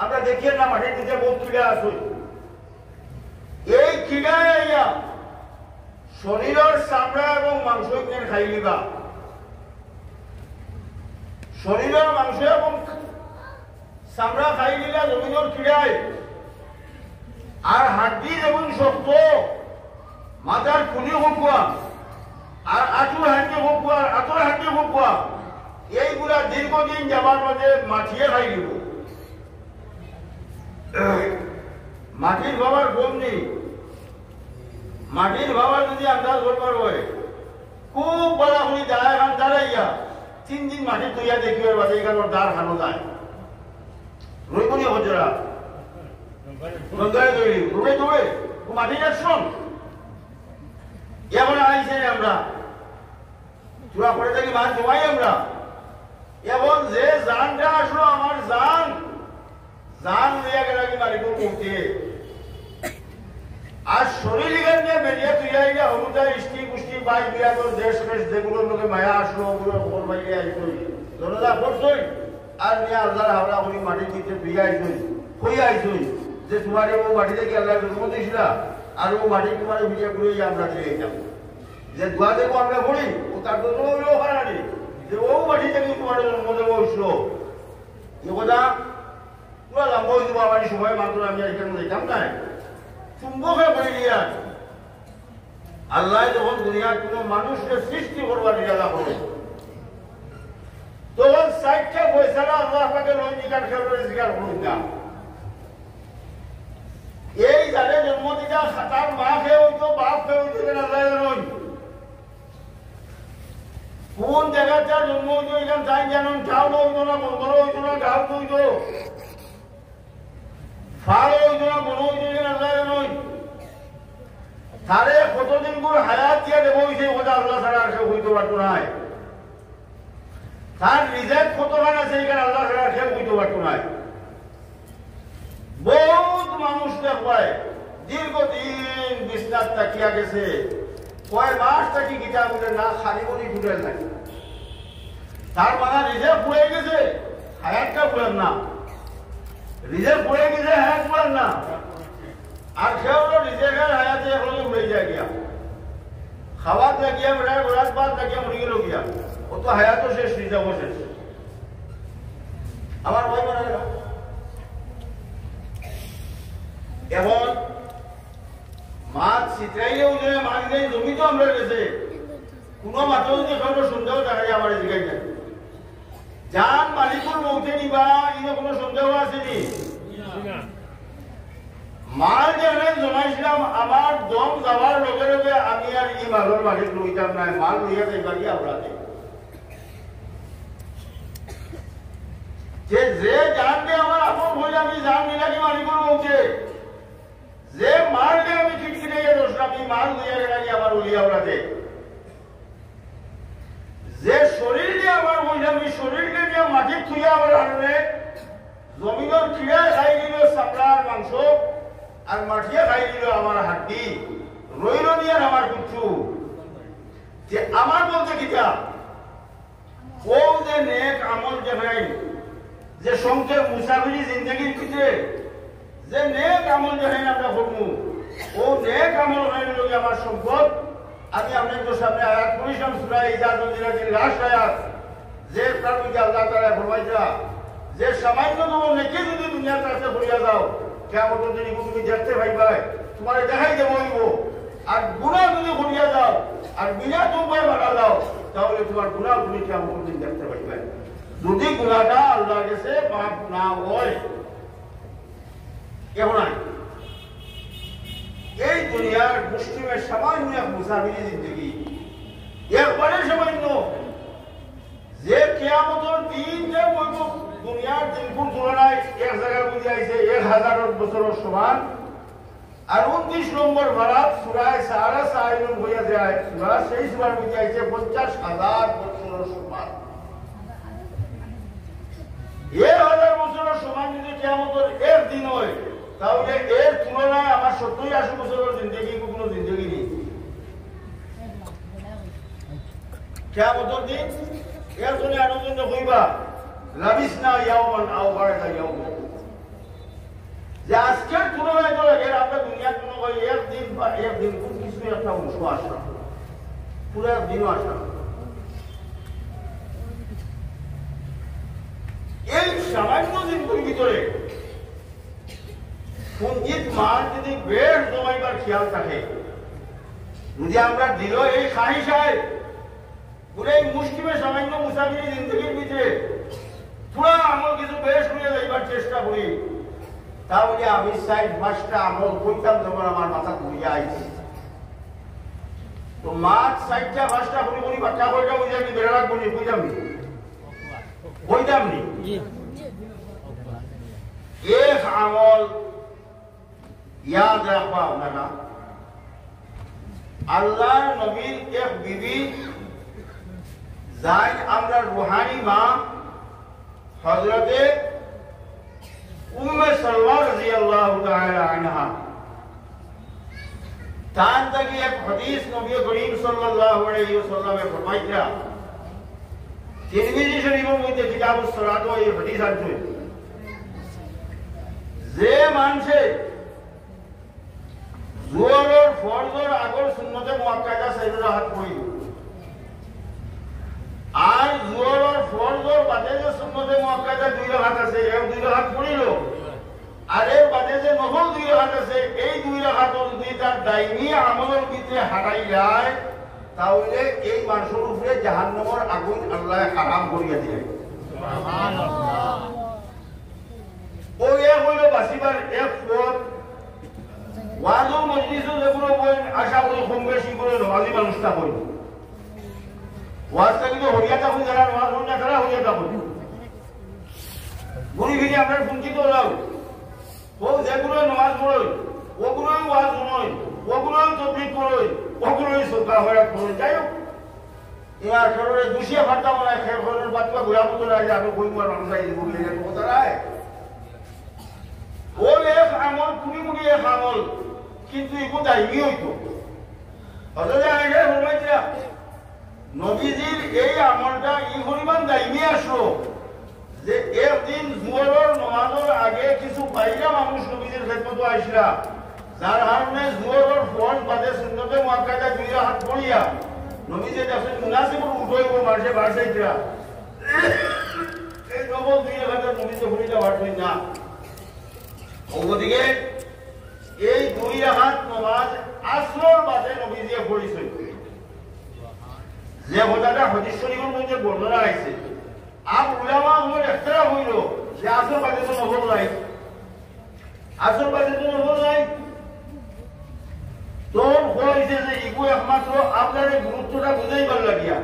আমরা দেখি না মাটির ভিতরে বহুত খিড়া আসই, এই খিড়া আইয়া শরীরের চামড়া এবং মাংস খাই লিবা। শরীরের মাংস এবং চামড়া খাই দিলা জমিনের খিড়ায়, আর হাড্ডি যেমন শক্ত, মাথার খুনি হোকুয়া আর আঁচুর হাড্ডি হোকুয়া, আঁচুর হাড্ডি হোকুয়া, এইগুলা দীর্ঘদিন যাবার মাঝে মাটিয়ে খাই দিব। মাটির বাবার কম নেই, মাটির বাবার যদি আন্দাজ করবার হয়, খুব বড় খুনি দাঁড়ায় খান দাঁড়াইয়া 3 দিন মাটি তৈয়া দেখিবার বাদে এখানে দাঁড় খানো যায় রইবনি হজরা তৈরি দৌড়ে দৌড়ে মাটি যাচ্ছন। এবার আইসে আমরা চূড়া করে থাকি মাছ জমাই আমরা, এবং যে জানটা আসলো আমার জান লইয়া গেল কি মালিকুর মুক্তি। আর শরীর এখান দিয়ে বেরিয়ে তুইয়া হলুদা ইষ্টি পুষ্টি বাই বিরাগর দেশ ফেস যেগুলোর লোকে মায়া আসলো ওগুলো খবর বাইরে আইসই জনতা করছই, আর নিয়ে আল্লাহর হাওলা করি মাটির নিচে তুইয়া আইসই কই আইসই যে তোমার ও মাটি থেকে আল্লাহ জন্ম দিয়েছিলা, আর ও মাটি তোমার ভিজে করে আমরা দিয়ে যেতাম। যে দোয়া দেবো আমরা করি ও তার জন্য হারানি যে ও মাটি থেকে তোমার জন্ম দেবো হইছিল, এ কথা পুরা লম্বা হয়ে যাবো। আমার সময় মাত্র আমি এখানে যেতাম না, চুম্বকে করে দিয়া আল্লাহ যখন দুনিয়ার কোন মানুষকে সৃষ্টি করবার ইরাদা করে, তখন 60টা পয়সাটা আল্লাহ আপনাকে নৈতিকার খেলবে স্বীকার করুন না। এই যাদের জন্ম দিতা তার মা খেয়ে হইতো, বাপ খেয়ে হইতো, আল্লাহ জানুন কোন জায়গায় যার জন্ম হইতো, এখানে তাই জানুন চাউল হইতো না, বন্ধর হইতো না, গাছ হইতো, ফাল হইতো না, মন হইতো, এখানে আল্লাহ জানুন। তারে কতদিন করে হায়াত দিয়া দেব সেই কথা আল্লাহ ছাড়া আর কেউ হইতে পারতো নাই। তার রিজেক্ট কতখান আছে এখানে আল্লাহ ছাড়া আর কেউ হইতে পারতো নাই। বহুত মানুষ দেখবাই দীর্ঘদিন বিছনাত তাকিয়া গেছে, কয় মাস থাকি গীতা বলে না খালি বলি ফুটেল নাকি। তার মানে রিজেক্ট পড়ে গেছে, হায়াতটা পড়েন না। রিজেক্ট পড়ে গেছে, হায়াত পড়েন না। আর কেউ রিজেক্টের হায়াতে এখনই উড়ে যায় গিয়া, খাবার লাগিয়া বেড়ায় গোড়াত বাদ লাগিয়া মরে গেল গিয়া, ও তো হায়াতও শেষ, রিজেক্টও শেষ। আমার ভয় মনে গেল এখন মাছ চিত্রাইলেও যে মাছ নেই, জমি তো আমরা গেছে, কোনো মাঠেও যে কোনো সন্দেহ দেখা যায় আমার জিগাই যায়। যান মালিকুর মৌতে নিবা ইনো কোনো সন্দেহ আসেনি। মাল যেখানে জমাইছিলাম আমার দম যাওয়ার লগে লগে আমি আর ই মালের মালিক লইতাম নাই, মাল লইয়া যাইবা গিয়ে আপনাদের যে জানকে আমার আপন হইলে আমি জান নিলাকি মালিকুর মৌতে, যে মালকে আমি খিটখিটে দোষলাম এই মাল লইয়া গেলাকি আমার উলিয়া ওরাতে, যে শরীর দিয়ে আমার বললাম এই শরীরকে নিয়ে মাটির থুইয়া আমার হারবে, জমিনের খিড়া খাই দিল চামড়ার মাংস আর মাটিয়া খাই দিল আমার হাড্ডি, রইল নিয়ে আমার কিচ্ছু। যে আমার বলতে কিতা ও যে নেক আমল দেখাই, যে সংখ্যে মুসাফিরি জিন্দগির ভিতরে যে নেক আমল দেখাই আমরা করবো, ও নেক আমল হয়ে গেল আমার সম্পদ। আমি আপনাদের সামনে আয়াত পড়িলাম সূরা ইজাজুল জিলাদিন লাস্ট আয়াত, যে তার মধ্যে আল্লাহ তাআলা ফরমাইতা যে সামান্যতম নেকি যদি দুনিয়ার কাছে করিয়া যাও, কিয়ামতের দিন তুমি দেখতে পাইবাই, তোমারে দেখাই দেব হইব। আর গুনাহ যদি করিয়া যাও আর বিনা তওবায় মারা যাও, তাহলে তোমার গুনাহ তুমি কিয়ামতের দিন দেখতে পাইবাই। যদি গুনাহটা আল্লাহর কাছে মাফ না হয়, কেমন হয় এই দুনিয়ার মুসলিমের সামান্য এক মুসাফিরি জিন্দগি, একবারে সামান্য, যে কিয়ামতের দিন যে বলব দুনিয়ার দিনপুর তুলনায় এক জায়গায় বুঝে আইছে 1000 বছরের সমান। আর 29 নম্বর বারাত সূরায়ে সারা সাইনুল হইয়া যায়, সূরা সেই সূরার বুঝে আইছে 50,000 বছরের সমান। 1000 বছরের সমান যদি কিয়ামতের এক দিন হয়, তাহলে এর তুলনায় আমার 70-80 বছরের জিন্দগি কোনো জিন্দগি নেই। কিয়ামতের দিন এর জন্য আরো জন্য কইবা লাবিসনা ইয়াওমান আও বারাকা ইয়াওমান, যে আজকের তুলনায় তো এর আমরা দুনিয়ার কোনো একদিন বা একদিন কোন কিছু একটা অংশ আসা, পুরো দিনও আসা। এই সামান্য দিনগুলোর ভিতরে পুঞ্জিত মাল যদি বেশ জমাইবার খেয়াল থাকে, যদি আমরা দিল এই খাহিসায় পুরো এই মুসলিমে সামান্য মুসাফিরি জিন্দগির ভিতরে পুরা আমল কিছু বেশ করে যাইবার চেষ্টা করি, তাহলে আমি 4-5টা আমল করতাম যখন আমার মাথা ঘুরিয়া আইছে। তো মাছ 4টা-5টা করি করি বাচ্চা কয়টা বুঝে আমি বেড়া করি বুঝতাম নি, বুঝতাম নি। এক আমল ইয়াদ রাখবা আপনারা, আল্লাহর নবীর এক বিবি যাই আমরা রুহানি মা হযরতে উম্মে সালমা রাদিয়াল্লাহু তাআলা আনহা, তার থেকে এক হাদিস নবী করিম সাল্লাল্লাহু আলাইহি ওয়াসাল্লামে ফরমাইতা, তিরমিজি শরীফের মধ্যে কিতাবুস সালাত এই হাদিস আছে, যে মানুষে জোহরের ফরজের আগর সুন্নতে মুআক্কাদা 4 রাকাত পড়িল, আর জোহরের ফরজের বাদে যে সুন্নতে মুআক্কাদা 2 রাকাত আছে, এই 2 রাকাত পড়িল, আর এর বাদে যে নফল 2 রাকাত আছে, এই 2 রাকাতের যদি তার দাইমি আমলের ভিতরে হারাই যায়, তাহলে এই মানুষের উপরে জাহান্নামের আগুন আল্লাহ হারাম করিয়া দিলেন। সুবহানাল্লাহ। ও এক হইল বাসিবার এক পথ, ওয়াজুর মজলিসে যেগুলো বলেন আশা করি কম বেশি করে নমাজি মানুষটা করি, ওয়াজটা কিন্তু হরিয়া থাকুন, যারা নমাজ পড়ে না তারা হরিয়া থাকুন, ঘুরি ফিরি আপনার বঞ্চিত হলাম, ও যেগুলো নমাজ পড়ই ওগুলোই ওয়াজ শুনই, ওগুলোই তদবির করোই, ওগুলোই সরকার হয়ে করোই। যাই হোক, এবার শরীরে দুষিয়ে ফাটতাম না, শরীরের বাচ্চা ঘুরা মতো লাগে, আমি কই মার মানুষ আই দিব বলে কথা রায়। ও এক আমল কুড়ি মুড়ি এক আমল, কিন্তু এগুলো দায়ী হইতো। অথচ আগে বলবাইছিলাম নবীজির এই আমলটা এই পরিমাণ দায়ী আসলো যে একদিন জুয়ারের নমাজের আগে কিছু বাইরা মানুষ নবীজির খেদমত আসলা, যার কারণে জুয়ারের ফল বাদে সুন্নতে মুআক্কাদা দুই হাত পড়িয়া নবীজি যখন মুনাসিব উঠইব মাসে বাসাইরা এই নবল দুই হাজার নবীজি হইলা বাড়তই না। ওদিকে এই দুই হাত নমাজ আসর বাদে নবীজি পড়িছেন, যে কথাটা হাদিস শরীফের মধ্যে বর্ণনা আছে। আব উলামা হল একটা হইল যে আসর বাদে তো নফল নাই, আসর বাদে তো নফল নাই। তোর হয়েছে যে ইগু একমাত্র আপনার গুরুত্বটা বুঝাইবার লাগিয়া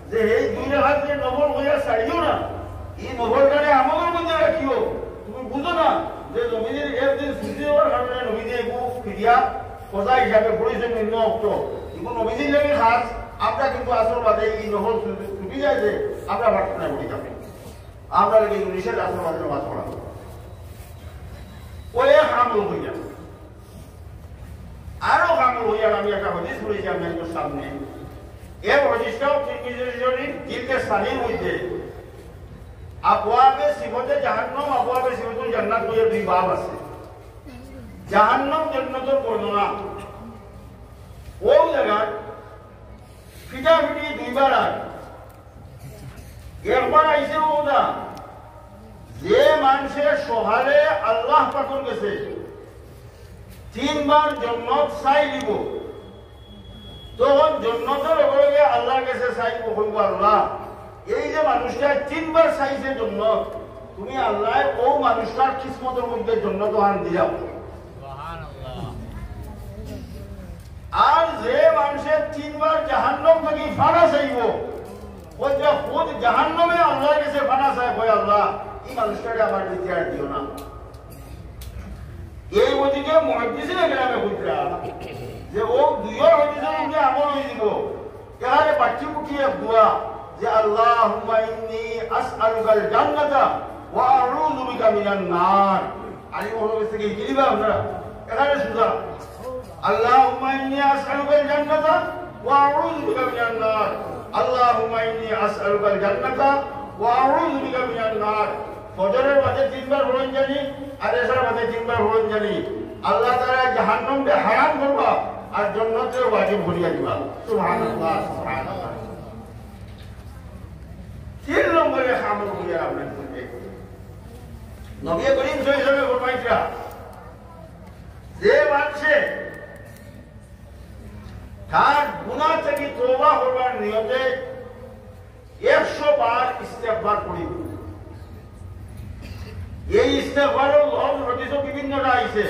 যে এই দুই হাত যে নফল হইয়া ছাড়িও না, এই নফলটারে আমাদের মধ্যে রাখিও। তুমি বুঝো না যে নবীজির একদিন ছুটি হওয়ার কারণে নবীজি এগু ফিরিয়া কথা হিসাবে পড়েছেন নিম্ন অক্ত এগুলো নবীজির লাগে খাস। আমরা কিন্তু আসর বাদে এই নফল ছুটি যায় যে আমরা প্রার্থনা করি যাবে, আমরা লাগে নিষেধ আসর বাদে নামাজ পড়া ওই আমল হইয়া। আরো আমল হইয়া আমি একটা হদিস পড়েছি আমি একটু সামনে, এর হদিসটাও দিলকে সালির মধ্যে আবওয়াবে সিফতে জাহান্নাম আবওয়াবে সিফতুল জান্নাত বলে দুই বাব আছে। জাহান্নাম জান্নাতের বর্ণনা ওই জায়গায় ফিটাফিটি দুইবার আর একবার আইসে ওটা যে মানুষের সহালে আল্লাহ পাকর গেছে তিনবার জন্নত চাই দিব, তখন জন্নতের লগে আল্লাহর কাছে চাইব হইব আল্লাহ এই যে মানুষটা তিনবার চাইছে জন্নত, তুমি আল্লাহ ও মানুষটার কিসমতের মধ্যে জন্নত হান দিলাম। আর যে মানুষের তিনবার জাহান্নাম থেকে ফানা চাইব ওই যে খুদ জাহান্নামে আল্লাহর কাছে ফানা চাই হয় আল্লাহ এই মানুষটাকে আমার দিতে আর দিও না। এই ওদিকে মুহাদ্দিসিনে কেরামে কইরা যে ও দুইয়ের হদিসের মধ্যে আমল হয়ে দিব এখানে পাঠ্য পুঠিয়ে দোয়া যে আল্লাহুম্মা ইন্নী আসআলুকাল জান্নাতা ওয়া আউযু বিকা মিনান নার। আলী ওহর থেকে গিরিবা আমরা এখানে সুজা আল্লাহুম্মা ইন্নী আসআলুকাল জান্নাতা ওয়া আউযু বিকা মিনান নার, আল্লাহুম্মা ইন্নী আসআলুকাল জান্নাতা ওয়া আউযু বিকা মিনান নার। ফজরের বাদে তিনবার পড়েন জানি আর এশার বাদে তিনবার পড়েন জানি আল্লাহ তাআলা জাহান্নামকে হারাম করবা আর জান্নাতের ওয়াজিব করিয়া দিবা। সুবহানাল্লাহ সুবহানাল্লাহ। তিন নম্বরে আমল হইয়া আপনার নবী করিম সাল্লাল্লাহু আলাইহি ওয়াসাল্লাম ফরমাইছেন যে মানুষে তার গুনাহ থেকে তওবা করবার নিয়তে 100 বার ইস্তেগফার করিব। এই ইস্তেগফারের লফজ হাদিসে বিভিন্নটা আইছে।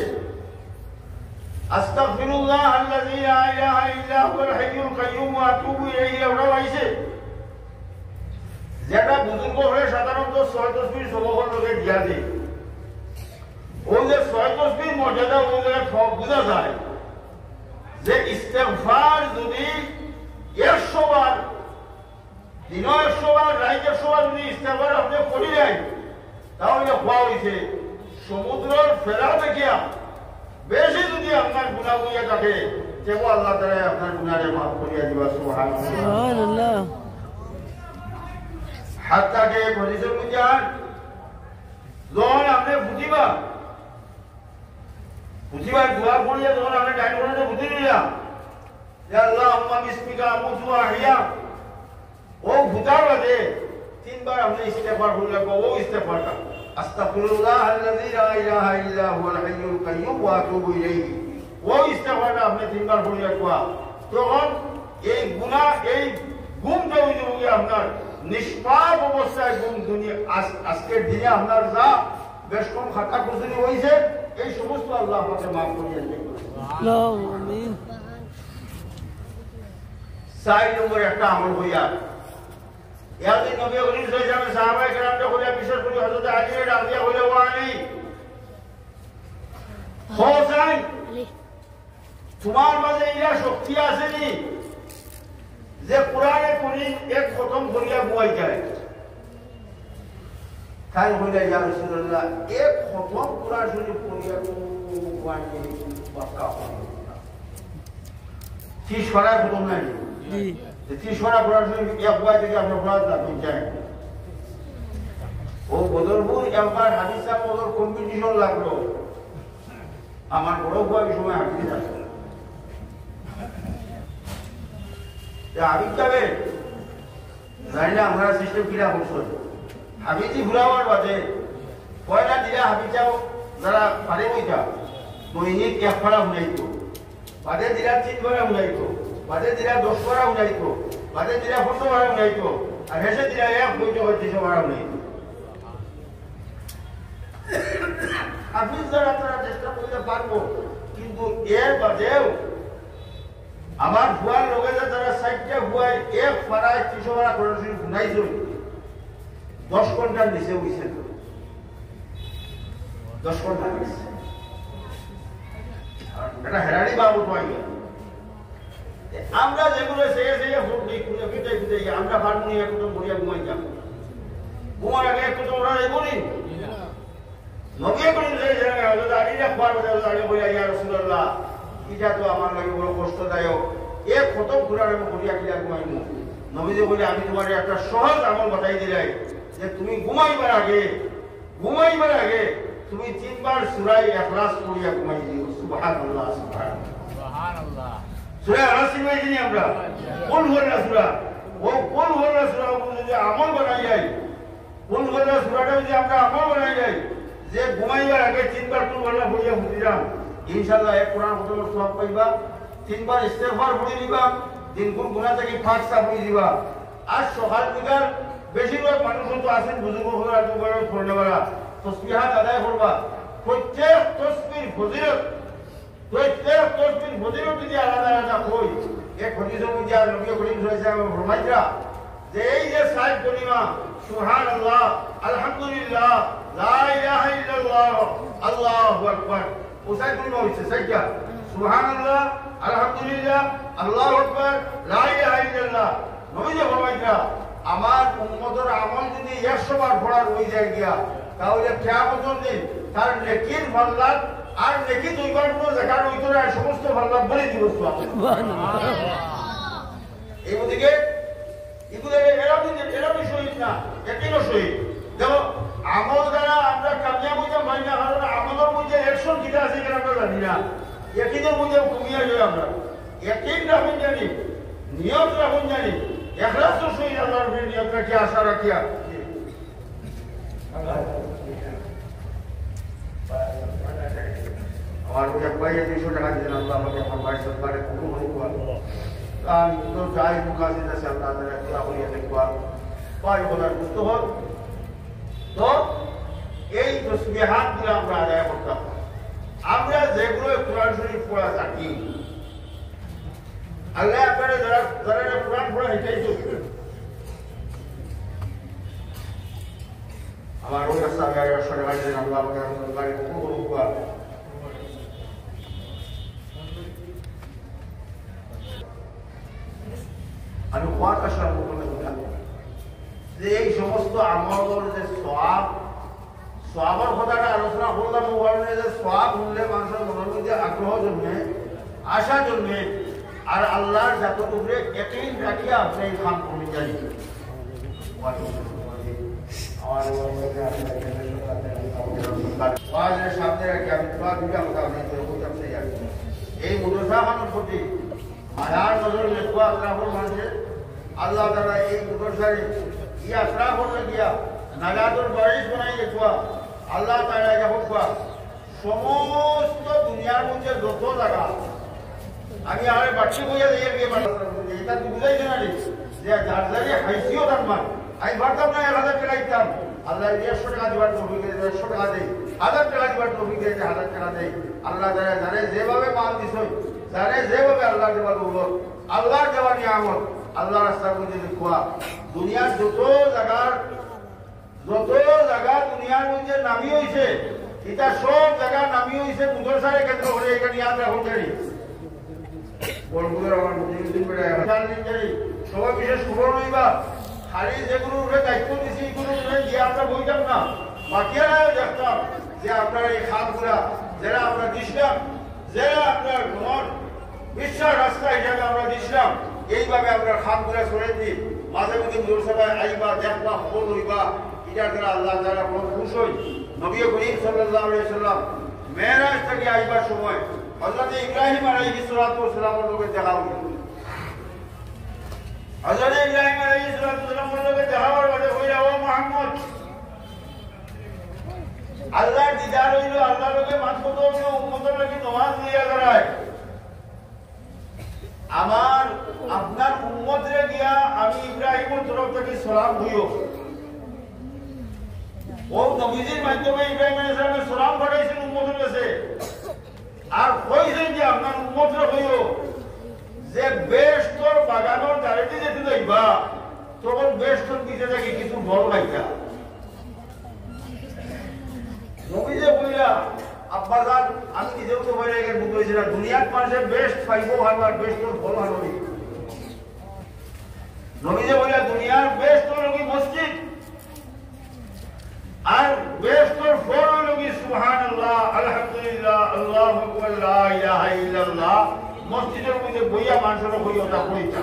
আস্তাগফিরুল্লাহ আল্লাযী লা ইলাহা ইল্লা হুয়াল হাইয়ুল কাইয়্যুম ওয়া আতুবু ইলাইহি ওটাও আইছে, যেটা বুজুর্গ হয়ে সাধারণত 6 তসবিহ সবকর লোকে দিয়া দেয়। ওই যে 6 তসবিহ মর্যাদা ওই জায়গায় বোঝা যায় যে ইস্তেগফার যদি 100 বার দিনও 100 বার রাইতে 100 বার যদি ইস্তেগফার আপনি করি যায় তাহলে হওয়া হয়েছে সমুদ্রের ফেরা দেখিয়া বেশি যদি আপনার গুনাহ হইয়া থাকে তেমন আল্লাহ তাআলা আপনার গুনাহকে মাফ করিয়া দিবা। সুবহানাল্লাহ। হাত্তাকে হাদিসের মধ্যে আর যখন আপনি বুঝিবার দোয়া পড়িয়া যখন আপনি ডাইন করে বুঝি নিলাম যে আল্লাহুম্মা বিসমিকা আমুতু ওয়া আহইয়া, ও ভূতার বাদে তিনবার আপনি ইস্তেগফার করলে ও ইস্তেগফারটা আস্তাগফিরুল্লাহ আল্লাযী লা ইলাহা ইল্লা হুয়াল হাইয়ুল কাইয়্যুম ওয়া আতুবু ইলাইহি, ও ইস্তেগফারটা আপনি তিনবার পড়লে কোয়া তখন এই গুনাহ এই গুমটা হয়ে যাবে আপনার নিষ্পাপ অবস্থায় গুম দুনিয়া আজকের দিনে আপনার যা বেশ কম খাতা খুচুরি হয়েছে এই সমস্ত আল্লাহ আপনাকে মাফ করিয়ে দেবে। আমিন। 4 নম্বরে একটা আমল হইয়া ইয়াদি নবী করিম সাল্লাল্লাহু আলাইহি ওয়াসাল্লাম সাহাবায়ে কেরামকে বলে বিশেষ করে হযরত আলী রাদিয়াল্লাহু আনহু বলে ওয়া আলী হোসেন তোমার মাঝে ইয়া শক্তি আসেনি যে কোরআনে করিম এক খতম করিয়া বুয়াই যায় তাই হইলে ইয়া রাসূলুল্লাহ এক খতম কোরআন শরীফ করিয়া বুয়াই বাক্কা কি সরা খতম নাই জি কি সরা কোরআন শরীফ এক বুয়াই থেকে আমরা পড়া যায় ও বদরপুর একবার হাদিস সাহেব বদর কম্পিটিশন লাগলো আমার বড় বুয়াই সময় হাদিস আছে হাবিব যাবে জানি না আমরা সিস্টেম কিরা করছো হাবিজি ঘুরাবার বাদে কয়লা দিলে হাবি যাও যারা পারে বইটা দৈনিক এক ফাড়া উনাইতো বাদে দিলা 3 ফাড়া উনাইতো বাদে দিলা 10 ফাড়া উনাইতো বাদে দিলা 15 ফাড়া উনাইতো আর হেসে দিলা এক বইটা 25 ফাড়া উনাইতো হাবিজ যারা তারা চেষ্টা করতে পারবো কিন্তু এর বাদেও আমার ভুয়ার লোকে যারা 60টা ভুয়াই এক ফাড়ায় 30 ফাড়া করে শুনাইছো 10 ঘন্টার নিচে হইছে 10 ঘন্টা নিচে এটা হেরানি বাবু পাই আমরা যেগুলো সেই ভোট দিই খুঁজে আমরা পারবো না একদম বড়িয়া ঘুমাই যাব ঘুমার আগে একটু তোমরা বলি নবিয়ে করিম সাল্লাল্লাহু আলাইহি ওয়াসাল্লাম আলিরা পারবে আগে বলিয়া ইয়া রাসূলুল্লাহ এটা তো আমার লাগে বড় কষ্টদায়ক এক খতম কোরআন আমি বলিয়া কিলা ঘুমাইমু নবীজি বলে আমি তোমার একটা সহজ আমল বাতাই দিলাই যে তুমি ঘুমাইবার আগে তুমি 3 বার সূরা ইখলাস পড়িয়া ঘুমাই দিও সুবহানাল্লাহ সুবহানাল্লাহ সূরা ইখলাস পড়িনি আমরা কোন হলো সূরা ও কোন হলো সূরা যদি আমল বানাই যাই কোন হলো সূরাটা যদি আমরা আমল বানাই যাই যে ঘুমাইবার আগে 3 বার কোন হলো পড়িয়া বুঝিলাম ইনশাআল্লাহ এক কোরআন খতমের সওয়াব পাইবা 3 বার ইস্তেগফার পড়ি দিবা দিন কোন গুনাহ থেকে পাক সাফ হই দিবা আর সকাল বিকাল বেশিরভাগ মানুষ তো আছেন বুজুর্গ হওয়ার বয়স পড়নেওয়ালা তসবিহাত আদায় করবা প্রত্যেক তসবির ফজিলত যদি আলাদা আলাদা হই এক হাদিসের মধ্যে আর নবী করিম সাল্লাল্লাহু আলাইহি ওয়াসাল্লাম ফরমাইরা যে এই যে 60 কলিমা সুবহানাল্লাহ আলহামদুলিল্লাহ লা ইলাহা ইল্লাল্লাহ আল্লাহু আকবার ও 60 কলিমা হইছে সাইয়া সুবহানাল্লাহ আলহামদুলিল্লাহ আল্লাহু আকবার লা ইলাহা ইল্লাল্লাহ নবী যে ফরমাইরা আমার উম্মতের আমল যদি 100 বার পড়ার হয়ে যায় গিয়া তাহলে কিয়ামতের দিন তার নেকির ফজিলত আর নেকি 2 বার পড়ো জাকাত হইতো না সমস্ত ফজিলত বলে দিব সুবহানাল্লাহ এই ওদিকে এগুলো এরা বিষয় না একইও শহীদ দেখো আমল দ্বারা আমরা কামিয়াব হইতে পারি না কারণ আমলের মধ্যে অ্যাকশন কিটা আছে কিনা আমরা জানি না একইদের মধ্যে কমিয়ে যাই আমরা একই রাখুন জানি নিয়ত রাখুন জানি ইখলাস তো শহীদ আল্লাহর নিয়ত রাখি আশা রাখিয়া আমার ওই একবারে 200 টাকা দিলেন আল্লাহ আমাকে আমার ভাই সরকারে কবুল করুন আমি তো যাই মুখাসি আছে আল্লাহ তাআলা একলা করিয়া দেখবা পাই বলার বুঝতে হল তো এই তসবিহাতগুলো আমরা আদায় করতাম আমরা যেগুলো কোরআন শরীফ পড়া থাকি আল্লাহ আপনারা যারা কোরআন পড়া শিখাইছো আমার ওই রাস্তা গাড়ি সরকার দিলেন আল্লাহ আমাকে গাড়ি কবুল করুন আমি কোয়াত আসলাম যে এই সমস্ত আমলের যে সওয়াবের কথাটা আলোচনা করলাম ওখানে যে সওয়াব হলে মানুষের মনের মধ্যে আগ্রহ জন্মে আশা জন্মে আর আল্লাহর জাতের উপরে একই রাখিয়া আপনি এই কাম করে যাই সামনে রাখি আমি এই মুদ্রা মানুষ প্রতি মায়ার নজর লেখা আল্লাহর মানুষের আল্লাহ তাআলা এই মুদ্রারে ইয়া আশরা করতে গিয়া নাজাতুল বারিশ বানাই লেখা আল্লাহ তাআলা যখন সমস্ত দুনিয়ার মধ্যে যত জায়গা আমি আরে বাচ্চি বইয়া দিয়ে গিয়ে এটা তো বুঝাই না রে যে যার যারে হাইসিয়ত আনমান আমি ভাবতাম না 1000 টাকা দিতাম আল্লাহ 150 টাকা দিবার তৌফিক দেয় 150 টাকা দেয় 1000 টাকা দিবার তৌফিক দেয় 1000 টাকা দেয় আল্লাহ তাআলা যারে যেভাবে মাল দিছই যারে যেভাবে আল্লাহ দেওয়া দৌলত আল্লাহর দেওয়া নিয়ামত আল্লাহ রাস্তার মধ্যে লিখা দুনিয়ার যত জায়গা দুনিয়ার মধ্যে নামি হয়েছে এটা সব জায়গা নামি হয়েছে মুদরসারে কেন্দ্র করে এখানে ইয়াদ রাখুন জানি বলগুলোর আমার মুজিবুদ্দিন বেড়ে সবাই বিশেষ খবর হইবা খালি যেগুলো উঠে দায়িত্ব দিছি এগুলো গিয়ে আমরা বইতাম না বাকিয়ারাও দেখতাম যে আপনার এই খাতগুলা যারা আমরা দিছিলাম যারা আপনার মন বিশ্বাস রাস্তা হিসাবে আমরা দিছিলাম এইভাবে আমরা খাতগুলা সরে দিই মাঝে মধ্যে মুসলসভায় আইবা দেখবা খবর হইবা এটার দ্বারা আল্লাহ তাআলা বড় খুশ হই নবী করিম সাল্লাল্লাহু আলাইহি সাল্লাম মেরাজ থেকে আইবার সময় হযরত ইব্রাহিম আলাইহিস সালাতু ওয়াস সালামের লগে দেখা হইল হযরত ইব্রাহিম আলাইহিস সালাতু ওয়াস সালামের লগে দেখা হওয়ার পরে কইরা ও মুহাম্মদ আল্লাহর দিদার হইল আল্লাহর লগে মাতকত হইল উম্মতের লাগি নামাজ নিয়া দাঁড়ায় আমার আপনার উম্মতরে গিয়া আমি ইব্রাহিমের তরফ থেকে সালাম হইও ও নবীজির মাধ্যমে ইব্রাহিম আলাইহিস সালামের সালাম পাঠাইছেন উম্মতের কাছে আর কইছেন যে আপনার উম্মতরে হইও যে বেশতর বাগানোর দাঁড়িতে যেতে যাইবা তখন বেশতর দিতে থাকি কিছু বড় ভাইটা নবীজে বইলা আব্বাজান আমি নিজেও তো বলে গেলে বুঝতে হয়েছিল দুনিয়ার মানুষের বেস্ট পাইবো ভালো আর বেশতর বড় ভালো নবীজে বইলা দুনিয়ার বেস্ট হলো কি মসজিদ আর বেশতর ফল হলো কি সুবহানাল্লাহ আলহামদুলিল্লাহ আল্লাহু আকবার লা ইলাহা ইল্লাল্লাহ মসজিদের মধ্যে বইয়া মানুষের হইয়া ওটা পড়িতা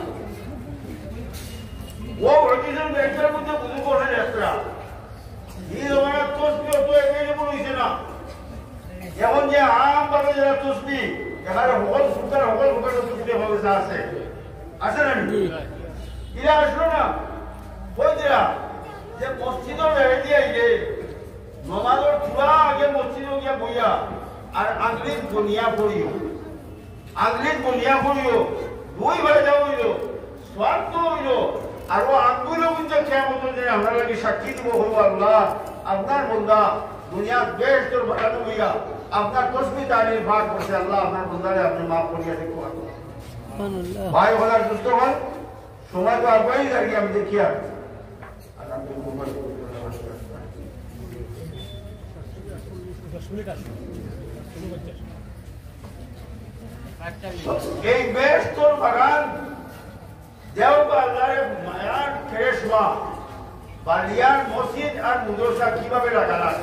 ও হইতেছেন একটার মধ্যে বুঝু করে একটা এই জমানার তসবিহ তো এভেলেবল হইছে না এখন যে আম ভাবে যারা তসবিহ এখানে হল সুতার হল সুতার তসবিহ হবে যা আছে আছে না এরা আসলো না ওই যে মসজিদের বেড়ে দিয়ে আইলে নমাজের পুরা আগে মসজিদে গিয়া বইয়া আর আংলিত বনিয়া পড়িও দুই ভাবে যাওয়া হইল স্বার্থ হইল আর ও আঙ্গুলও কিন্তু কেমন যে আমরা লাগে সাক্ষী দিব হইব আল্লাহ আপনার বন্দা দুনিয়ার বেশ তোর বাড়ানো হইয়া আপনার তসবিহ তালির ভাগ করছে আল্লাহ আপনার বন্দারে আপনি মাফ করিয়া দেখো ভাই হলার দুষ্ট হল সময় তো আরবাই দাঁড়িয়ে আমি দেখি আর এই বেশ তোর বাগান দেওবা আল্লাহর মায়ার ফেরেশমা বালিয়ার মসজিদ আর মুদরসা কিভাবে লাগালাম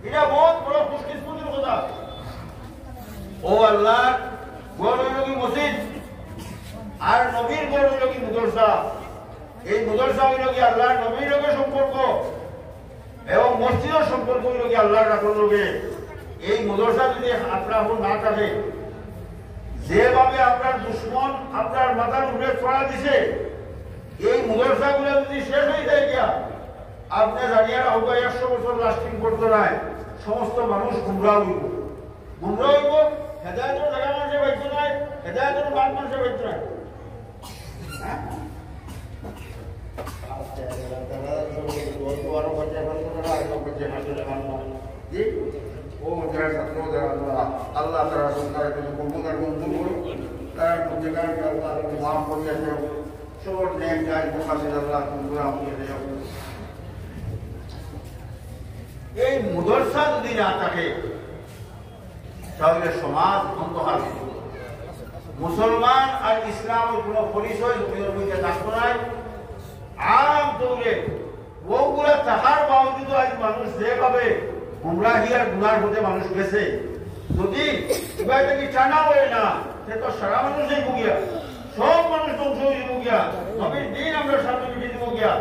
এটা বহুত বড় খুশকিসমতির কথা ও আল্লাহ গড় হইল কি মসজিদ আর নবীর গড় হইল কি মুদরসা এই মুদরসা হইল কি আল্লাহ নবীর লগে সম্পর্ক এবং মসজিদের সম্পর্ক হইল কি আল্লাহর রাখল লগে এই মুদরসা যদি আপনার না থাকে যেভাবে আপনার দুশ্মন আপনার মাথার উপরে ছড়া দিছে এই মুদরসা গুলো যদি শেষ হয়ে যায় গিয়া আপনি জানিয়ে রাখবো 100 বছর লাস্টিং করতে নাই সমস্ত মানুষ গুমরাহ হইব হেদায়েতের জায়গা মানুষের বাইত নাই হেদায়েতের বাদ মানুষের বাইত নাই আল্লাহ তারা সরকারের কবুলার মঞ্জুর করুন তার জায়গাকে আল্লাহ মাফ করিয়া দেব সবর নেক যায় প্রকাশে আল্লাহ কুমরা হইয়া দেব এই মুদরসা যদি না থাকে তাহলে সমাজ অন্ধকার মুসলমান আর ইসলামের কোন পরিচয় জমির মধ্যে থাকতো নাই আরাম দৌড়ে ওগুলা থাকার বাবজুদ আজ মানুষ যেভাবে গুমরাহি আর গুনার মধ্যে মানুষ গেছে যদি এটাকে টানা হয় না সে তো সারা মানুষই ভুগিয়া সব মানুষ ধ্বংস হয়ে ভুগিয়া নবীর দিন আমরা সামনে মিটে দিব গিয়া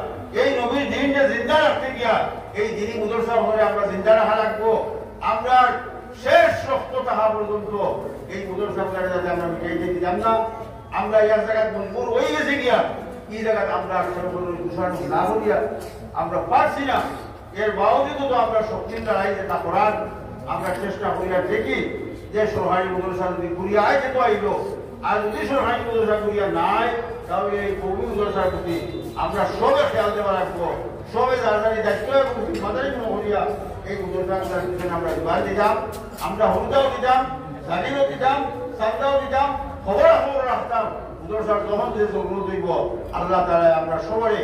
এই নবীর দিনটা জিন্দা রাখতে গিয়া এই দিনই মুদরসা হলে আমরা জিন্দা রাখা রাখবো আমরা শেষ রক্ত তাহা পর্যন্ত এই মুদরসা যাতে আমরা মিটাই দিতে যান না আমরা ইয়ার জায়গায় মজবুর হয়ে গেছে গিয়া এই জায়গায় আমরা দূষণ না করিয়া আমরা পারছি না এর বাবজুদ তো আমরা শক্তির দ্বারাই যেটা করার আমরা চেষ্টা করিয়া দেখি যে সরকারি মুদরসা যদি ঘুরিয়া আইতে তো আইল আর যদি সরকারি মুদরসা ঘুরিয়া নাই তাহলে এই কবি মুদরসার প্রতি আমরা সবে খেয়াল দেওয়া রাখবো সবে যারা দায়িত্ব এবং মাদারি মনে করিয়া এই মুদরসার পিছনে আমরা জোয়ার দিতাম আমরা হুন্দাও দিতাম জানিও দিতাম সান্দাও দিতাম খবর রাখতাম মুদরসার যখন যে জরুরত হইব আল্লাহ তাআলা আমরা সবাই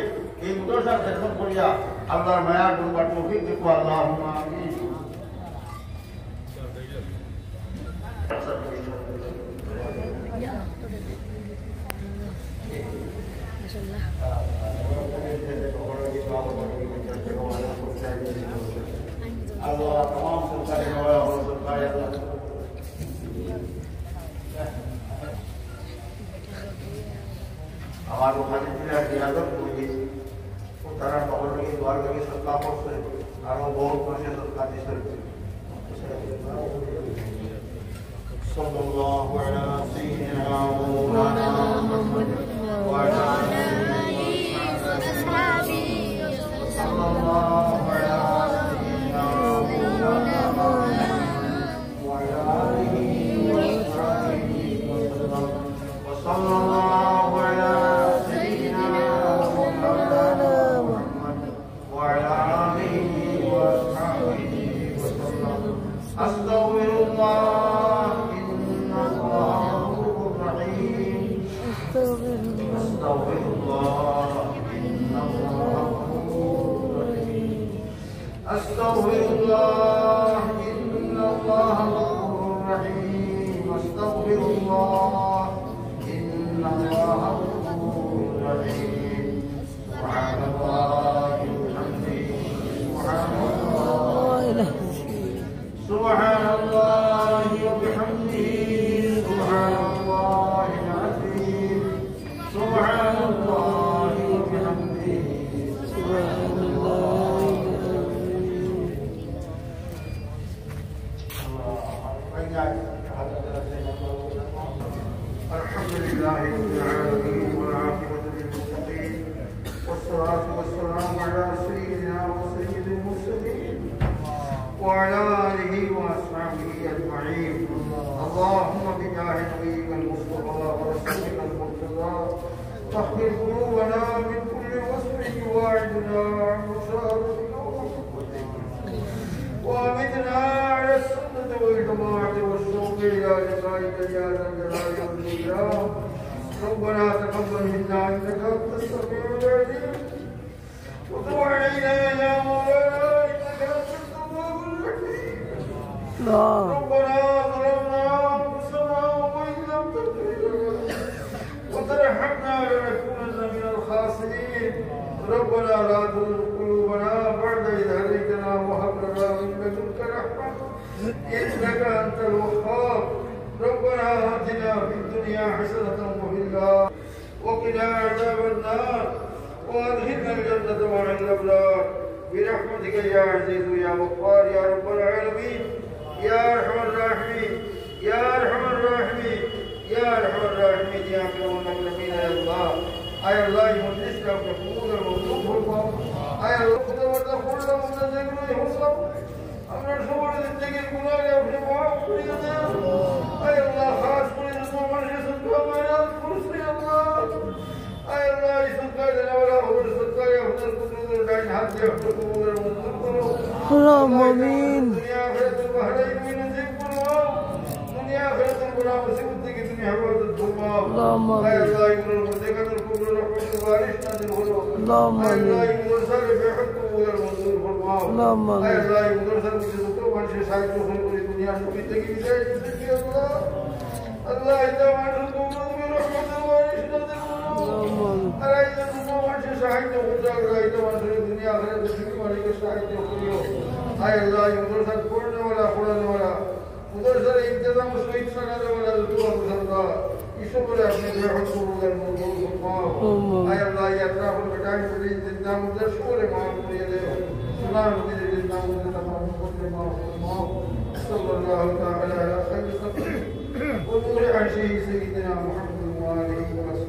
এই মুদরসার খেদমত করিয়া আল্লাহর মায়া করবার তৌফিক দেখো আল্লাহুম্মা আমিন Allah tamam sultan Allah sultan Allah আমার ওখানে জিয়াদত করি তারা খবর নিয়ে দোয়ার করে সদকা করছে আরো বহুত মানুষ সদকা দিছে সাল্লাল্লাহু আলা সাইয়্যিদিনা মাওলানা মুহাম্মদ ওয়া আলা আলিহি ওয়া আসহাবিহি সাল্লাল্লাহু আলা সাইয়্যিদিনা মাওলানা ওয়া আলা আলিহি ওয়া আসহাবিহি wa sallallahu ala أستغفر الله إن الله غفور رحيم أستغفر الله إن الله غفور رحيم أستغفر الله إن الله غفور رحيم أستغفر الله إن الله غفور رحيم سبحان الله وبحمده سبحان الله سبحان الله وبحمده سبحان الله العظيم سبحان الله وبحمده سبحان الله الحمد لله رب العالمين والعاقبة للمتقين والصلاة والسلام على سيدنا وسيد المرسلين وعلى آله وأصحابه أجمعين اللهم بجاه نبيك المصطفى ورسولك المرتضى طهر قلوبنا من كل وصف يواعدنا عن مشاركك وأمتنا على السنة والجماعة والشوق إلى لقائك يا ذا الجلال والإكرام ربنا تقبل منا إنك أنت السميع العليم وتب علينا يا مولانا إنك أنت التواب الرحيم ربنا ظلمنا أنفسنا وإن لم تغفر لنا وترحمنا لنكونن من الخاسرين ربنا لا تزغ قلوبنا بعد إذ هديتنا وهب لنا من لدنك رحمة إنك أنت الوهاب ربنا آتنا في الدنيا حسنة وفي الآخرة وقنا عذاب النار وأدخلنا الجنة مع الأبرار برحمتك يا عزيز يا غفار يا رب العالمين يا أرحم الراحمين يا أرحم الراحمين يا أرحم الراحمين يا أكرم الأكرمين يا الله أي الله مجلس لك تقول الموضوع الله أي الله خدمة تقول له من الذكر يحصل أمر شغل الذكر القرآن يا أبو أي الله خاص كل نظام مجلس الدوام كرسي الله أي الله يسوع لنا ولا هو يسوع يا أبو القدوس الدين حتى يحفظ المنظور اللهم آمين دنيا آخرة البحرين من نزيب الواو دنيا آخرة الغلام سيبتك دنيا حوالة الضباب اللهم آمين أي الله يقول المدقة الكبرى رحمة الوارش نادي الغلو اللهم أي الله آمين يقول سالي في حكم المنظور الواو اللهم أي آمين الله يقول سالي في حكم وانشي سعيد وخلق الدنيا شبيتك بداية سيدي الله الله إذا ما نرقم برحمة الوارش نادي الغلو اللهم آمين ألا إذا نرقم وانشي سعيد وخلق إذا ما نرقم الدنيا آخرة تشكي مالك سعيد وخلق أي الله يقول سالي قرن ولا قرن ولا उधर सर इंतजाम स्वीट सना दे वाला दुआ मुसलमान ईशो पर अपने बेहद कुरूल الموضوع سبحان أي الله يطرح البداية في الإنتظام उधर شورى ما بقول له سلام في الإنتظام उधर تمام كل ما صلى الله تعالى على خير خلقه ونور عرشه سيدنا محمد وآله وصحبه